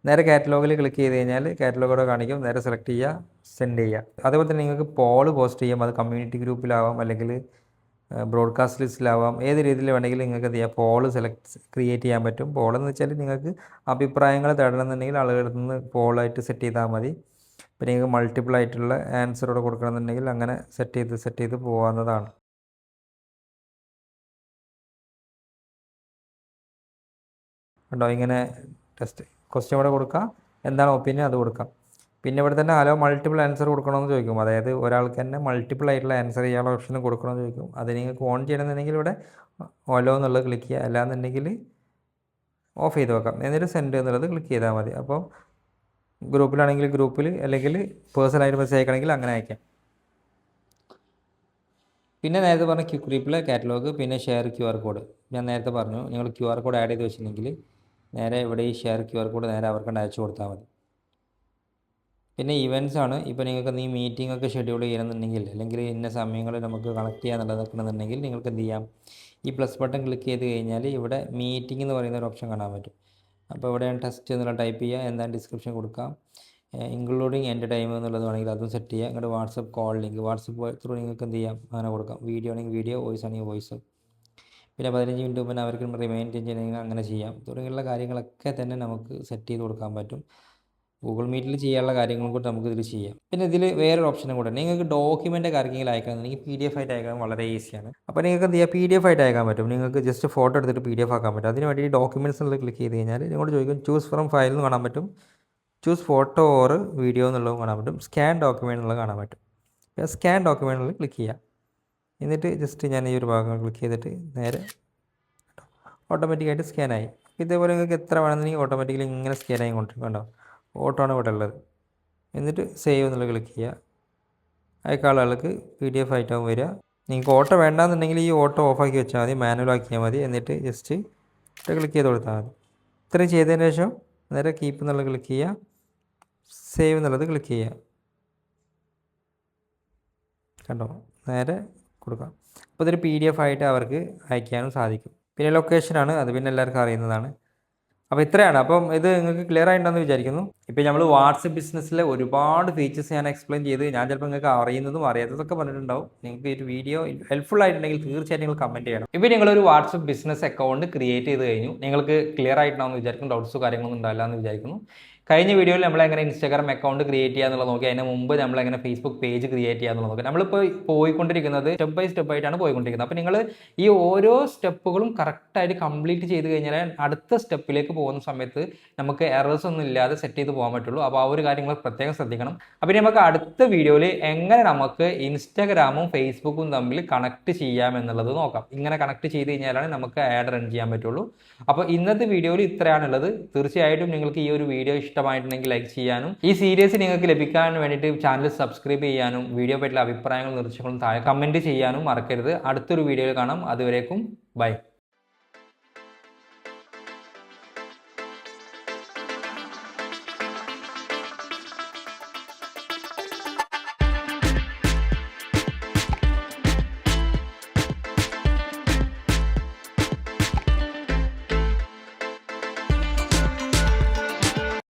നേരെ കാറ്റലോഗിൽ ക്ലിക്ക് ചെയ്ത് കഴിഞ്ഞാൽ കാറ്റലോഗോടെ കാണിക്കും, നേരെ സെലക്ട് ചെയ്യുക, സെൻഡ് ചെയ്യുക. അതേപോലെ തന്നെ നിങ്ങൾക്ക് പോൾ പോസ്റ്റ് ചെയ്യാം, അത് കമ്മ്യൂണിറ്റി ഗ്രൂപ്പിലാവാം അല്ലെങ്കിൽ ബ്രോഡ്കാസ്റ്റ് ലിസ്റ്റിലാവാം, ഏത് രീതിയിൽ വേണമെങ്കിലും നിങ്ങൾക്ക് എന്ത് ചെയ്യാം, പോൾ ക്രിയേറ്റ് ചെയ്യാൻ പറ്റും. പോൾ എന്ന് വെച്ചാൽ നിങ്ങൾക്ക് അഭിപ്രായങ്ങൾ തേടണമെന്നുണ്ടെങ്കിൽ ആളുകളിൽ നിന്ന് പോളായിട്ട് സെറ്റ് ചെയ്താൽ മതി. പിന്നെ നിങ്ങൾക്ക് മൾട്ടിപ്പിൾ ആയിട്ടുള്ള ആൻസറോടെ കൊടുക്കണമെന്നുണ്ടെങ്കിൽ അങ്ങനെ സെറ്റ് ചെയ്ത് പോകാവുന്നതാണ്. ഉണ്ടോ, ഇങ്ങനെ ടെസ്റ്റ് ക്വസ്റ്റ്യൻ ഇവിടെ കൊടുക്കുക, എന്താണ് ഒപ്പീനിയൻ അത് കൊടുക്കാം. പിന്നെ ഇവിടെ തന്നെ ഹലോ മൾട്ടിപ്പിൾ ആൻസർ കൊടുക്കണമെന്ന് ചോദിക്കും, അതായത് ഒരാൾക്ക് തന്നെ മൾട്ടിപ്പിൾ ആയിട്ടുള്ള ആൻസർ ചെയ്യാനുള്ള ഓപ്ഷൻ കൊടുക്കണമെന്ന് ചോദിക്കും. അത് നിങ്ങൾക്ക് ഓൺ ചെയ്യണമെന്നുണ്ടെങ്കിൽ ഇവിടെ ഹലോ എന്നുള്ളത് ക്ലിക്ക് ചെയ്യുക, അല്ലാന്നുണ്ടെങ്കിൽ ഓഫ് ചെയ്ത് വെക്കാം. എന്നിട്ട് സെൻഡ് എന്നുള്ളത് ക്ലിക്ക് ചെയ്താൽ മതി. അപ്പോൾ ഗ്രൂപ്പിലാണെങ്കിൽ ഗ്രൂപ്പിൽ, അല്ലെങ്കിൽ പേഴ്സണലായിട്ട് മെസ്സേജ് അയക്കണമെങ്കിൽ അങ്ങനെ അയക്കാം. പിന്നെ നേരത്തെ പറഞ്ഞ ക്വിക്ക് റിപ്ലൈ, കാറ്റലോഗ്, പിന്നെ ഷെയർ QR കോഡ്. ഞാൻ നേരത്തെ പറഞ്ഞു, നിങ്ങൾ QR കോഡ് ആഡ് ചെയ്ത് വെച്ചിട്ടുണ്ടെങ്കിൽ നേരെ ഇവിടെ ഈ ഷെയർ QR കോഡ് നേരെ അവർക്ക് അയച്ചു കൊടുത്താൽ മതി. പിന്നെ ഇവൻറ്റ്സ് ആണ്. ഇപ്പോൾ നിങ്ങൾക്ക് ഈ മീറ്റിംഗ് ഒക്കെ ഷെഡ്യൂൾ ചെയ്യണമെന്നുണ്ടെങ്കിൽ, അല്ലെങ്കിൽ ഇന്ന സമയങ്ങളിൽ നമുക്ക് കണക്ട് ചെയ്യാന്നുള്ളതൊക്കെയാണെന്നുണ്ടെങ്കിൽ നിങ്ങൾക്ക് എന്ത് ചെയ്യാം, ഈ പ്ലസ് ബട്ടൺ ക്ലിക്ക് ചെയ്ത് കഴിഞ്ഞാൽ ഇവിടെ മീറ്റിംഗ് എന്ന് പറയുന്ന ഒരു ഓപ്ഷൻ കാണാൻ പറ്റും. അപ്പോൾ ഇവിടെ ടെസ്റ്റ് എന്നുള്ള ടൈപ്പ് ചെയ്യുക, എന്താണ് ഡിസ്ക്രിപ്ഷൻ കൊടുക്കാം, ഇൻക്ലൂഡിങ് എൻ്റെ ടൈം എന്നുള്ളത് വേണമെങ്കിൽ അതും സെറ്റ് ചെയ്യുക. ഇങ്ങോട്ട് WhatsApp call link, WhatsApp through നിങ്ങൾക്ക് എന്ത് ചെയ്യാം, അങ്ങനെ കൊടുക്കാം. വീഡിയോ ആണെങ്കിൽ വീഡിയോ, വോയിസ് ആണെങ്കിൽ വോയിസ്. പിന്നെ 15 മിനിറ്റ് മുമ്പ് അവർക്ക് റിമൈൻഡ് ചെയ്യണമെങ്കിൽ അങ്ങനെ ചെയ്യാം. തുടങ്ങിയുള്ള കാര്യങ്ങളൊക്കെ തന്നെ നമുക്ക് സെറ്റ് ചെയ്ത് കൊടുക്കാൻ പറ്റും. ഗൂഗിൾ മീറ്റിൽ ചെയ്യാനുള്ള കാര്യങ്ങളും കൂടി നമുക്ക് ഇതിൽ ചെയ്യാം. പിന്നെ ഇതിൽ വേറൊരു ഓപ്ഷനും കൂടെ, നിങ്ങൾക്ക് ഡോക്യുമെൻ്റ് ആർക്കെങ്കിലും അയക്കണമെന്നുണ്ടെങ്കിൽ PDF ആയിട്ട് അയക്കാൻ വളരെ ഈസിയാണ്. അപ്പോൾ നിങ്ങൾക്ക് എന്ത് ചെയ്യുക, PDF ആയിട്ട് അയക്കാൻ പറ്റും. നിങ്ങൾക്ക് ജസ്റ്റ് ഫോട്ടോ എടുത്തിട്ട് PDF ആക്കാൻ പറ്റും. അതിന് വേണ്ടി ഡോക്യുമെൻറ്റ്സ് എന്നുള്ളത് ക്ലിക്ക് ചെയ്ത് കഴിഞ്ഞാൽ നിങ്ങളോട് ചോദിക്കും ചൂസ് ഫ്രം ഫയൽ എന്ന് കാണാൻ പറ്റും, ചൂസ് ഫോട്ടോ ഓർ വീഡിയോ എന്നുള്ളതും കാണാൻ പറ്റും, സ്കാൻ ഡോക്യുമെൻ്റ് എന്നുള്ളത് കാണാൻ പറ്റും. സ്കാൻ ഡോക്യുമെൻ്റിൽ ക്ലിക്ക് ചെയ്യുക. എന്നിട്ട് ജസ്റ്റ് ഞാൻ ഈ ഒരു ഭാഗങ്ങൾ ക്ലിക്ക് ചെയ്തിട്ട് നേരെ ഓട്ടോമാറ്റിക്കായിട്ട് സ്കാനായി. ഇതേപോലെ നിങ്ങൾക്ക് എത്ര വേണമെന്നുണ്ടെങ്കിൽ ഓട്ടോമാറ്റിക്കലി ഇങ്ങനെ സ്കാൻ ആയി കൊണ്ടിരിക്കും. കണ്ടോ, ഓട്ടോ ആണ് ഇവിടെ ഉള്ളത്. എന്നിട്ട് സേവ് എന്നുള്ളത് ക്ലിക്ക് ചെയ്യുക. അയക്കാനുള്ള ആൾക്ക് PDF ആയിട്ടാവും വരിക. നിങ്ങൾക്ക് ഓട്ടോ വേണ്ടാന്നുണ്ടെങ്കിൽ ഈ ഓട്ടോ ഓഫാക്കി വെച്ചാൽ മതി, മാനുവൽ ആക്കിയാൽ മതി. എന്നിട്ട് ജസ്റ്റ് ക്ലിക്ക് ചെയ്ത് കൊടുത്താൽ മതി. ഇത്രയും ചെയ്തതിന് ശേഷം നേരെ കീപ്പ് എന്നുള്ളത് ക്ലിക്ക് ചെയ്യുക, സേവ് എന്നുള്ളത് ക്ലിക്ക് ചെയ്യുക. കണ്ടോ, നേരെ കൊടുക്കാം. അപ്പോൾ ഇതൊരു PDF ആയിട്ട് അവർക്ക് അയക്കാനും സാധിക്കും. പിന്നെ ലൊക്കേഷനാണ്, അത് പിന്നെ എല്ലാവർക്കും അറിയുന്നതാണ്. അപ്പോൾ ഇത്രയാണ്. അപ്പം ഇത് നിങ്ങൾക്ക് ക്ലിയർ ആയിട്ടുണ്ടെന്ന് വിചാരിക്കുന്നു. ഇപ്പോൾ നമ്മൾ വാട്സപ്പ് ബിസിനസ്സിലെ ഒരുപാട് ഫീച്ചേഴ്സ് ഞാൻ എക്സ്പ്ലെയിൻ ചെയ്ത്, ഞാൻ ചിലപ്പോൾ നിങ്ങൾക്ക് അറിയുന്നതും അറിയാത്തതൊക്കെ പറഞ്ഞിട്ടുണ്ടാവും. നിങ്ങൾക്ക് ഈ ഒരു വീഡിയോ ഹെൽപ്ഫുൾ ആയിട്ടുണ്ടെങ്കിൽ തീർച്ചയായിട്ടും നിങ്ങൾ കമൻറ്റ് ചെയ്യണം. ഇപ്പോൾ നിങ്ങളൊരു വാട്സപ്പ് ബിസിനസ് അക്കൗണ്ട് ക്രിയേറ്റ് ചെയ്ത് കഴിഞ്ഞു, നിങ്ങൾക്ക് ക്ലിയർ ആയിട്ടുണ്ടാവുമെന്ന് വിചാരിക്കും, ഡൗട്ട്സോ കാര്യങ്ങളൊന്നും ഉണ്ടാവില്ല എന്ന് വിചാരിക്കുന്നു. കഴിഞ്ഞ വീഡിയോയിൽ നമ്മളെങ്ങനെ ഇൻസ്റ്റാഗ്രാം അക്കൗണ്ട് ക്രിയേറ്റ് ചെയ്യാന്നുള്ളത് നോക്കി, അതിന് മുമ്പ് നമ്മളെങ്ങനെ ഫേസ്ബുക്ക് പേജ് ക്രിയേറ്റ് ചെയ്യാന്നുള്ളത് നോക്കി. നമ്മളിപ്പോൾ പോയിക്കൊണ്ടിരിക്കുന്നത് സ്റ്റെപ്പ് ബൈ സ്റ്റെപ്പ് ആയിട്ടാണ് പോയിക്കൊണ്ടിരിക്കുന്നത്. അപ്പോൾ നിങ്ങൾ ഈ ഓരോ സ്റ്റെപ്പുകളും കറക്റ്റായിട്ട് കംപ്ലീറ്റ് ചെയ്ത് കഴിഞ്ഞാൽ അടുത്ത സ്റ്റെപ്പിലേക്ക് പോകുന്ന സമയത്ത് നമുക്ക് എറേഴ്സ് ഒന്നും ഇല്ലാതെ സെറ്റ് ചെയ്ത് പോകാൻ പറ്റുള്ളൂ. അപ്പോൾ ആ ഒരു കാര്യങ്ങൾ പ്രത്യേകം ശ്രദ്ധിക്കണം. അപ്പോൾ നമുക്ക് അടുത്ത വീഡിയോയിൽ എങ്ങനെ നമുക്ക് ഇൻസ്റ്റാഗ്രാമും ഫേസ്ബുക്കും തമ്മിൽ കണക്ട് ചെയ്യാം എന്നുള്ളത് നോക്കാം. ഇങ്ങനെ കണക്ട് ചെയ്ത് കഴിഞ്ഞാലാണ് നമുക്ക് ആഡ് റൺ ചെയ്യാൻ പറ്റുള്ളൂ. അപ്പോൾ ഇന്നത്തെ വീഡിയോയിൽ ഇത്രയാണുള്ളത്. തീർച്ചയായിട്ടും നിങ്ങൾക്ക് ഈ ഒരു വീഡിയോ ഇഷ്ടമായിട്ടുണ്ടെങ്കിൽ ലൈക്ക് ചെയ്യാനും, ഈ സീരീസ് നിങ്ങൾക്ക് ലഭിക്കാൻ വേണ്ടിയിട്ട് ചാനൽ സബ്സ്ക്രൈബ് ചെയ്യാനും, വീഡിയോ പറ്റിയുള്ള അഭിപ്രായങ്ങളും നിർദ്ദേശങ്ങളും താഴെ കമൻറ്റ് ചെയ്യാനും മറക്കരുത്. അടുത്തൊരു വീഡിയോയിൽ കാണാം. അതുവരേക്കും ബൈ.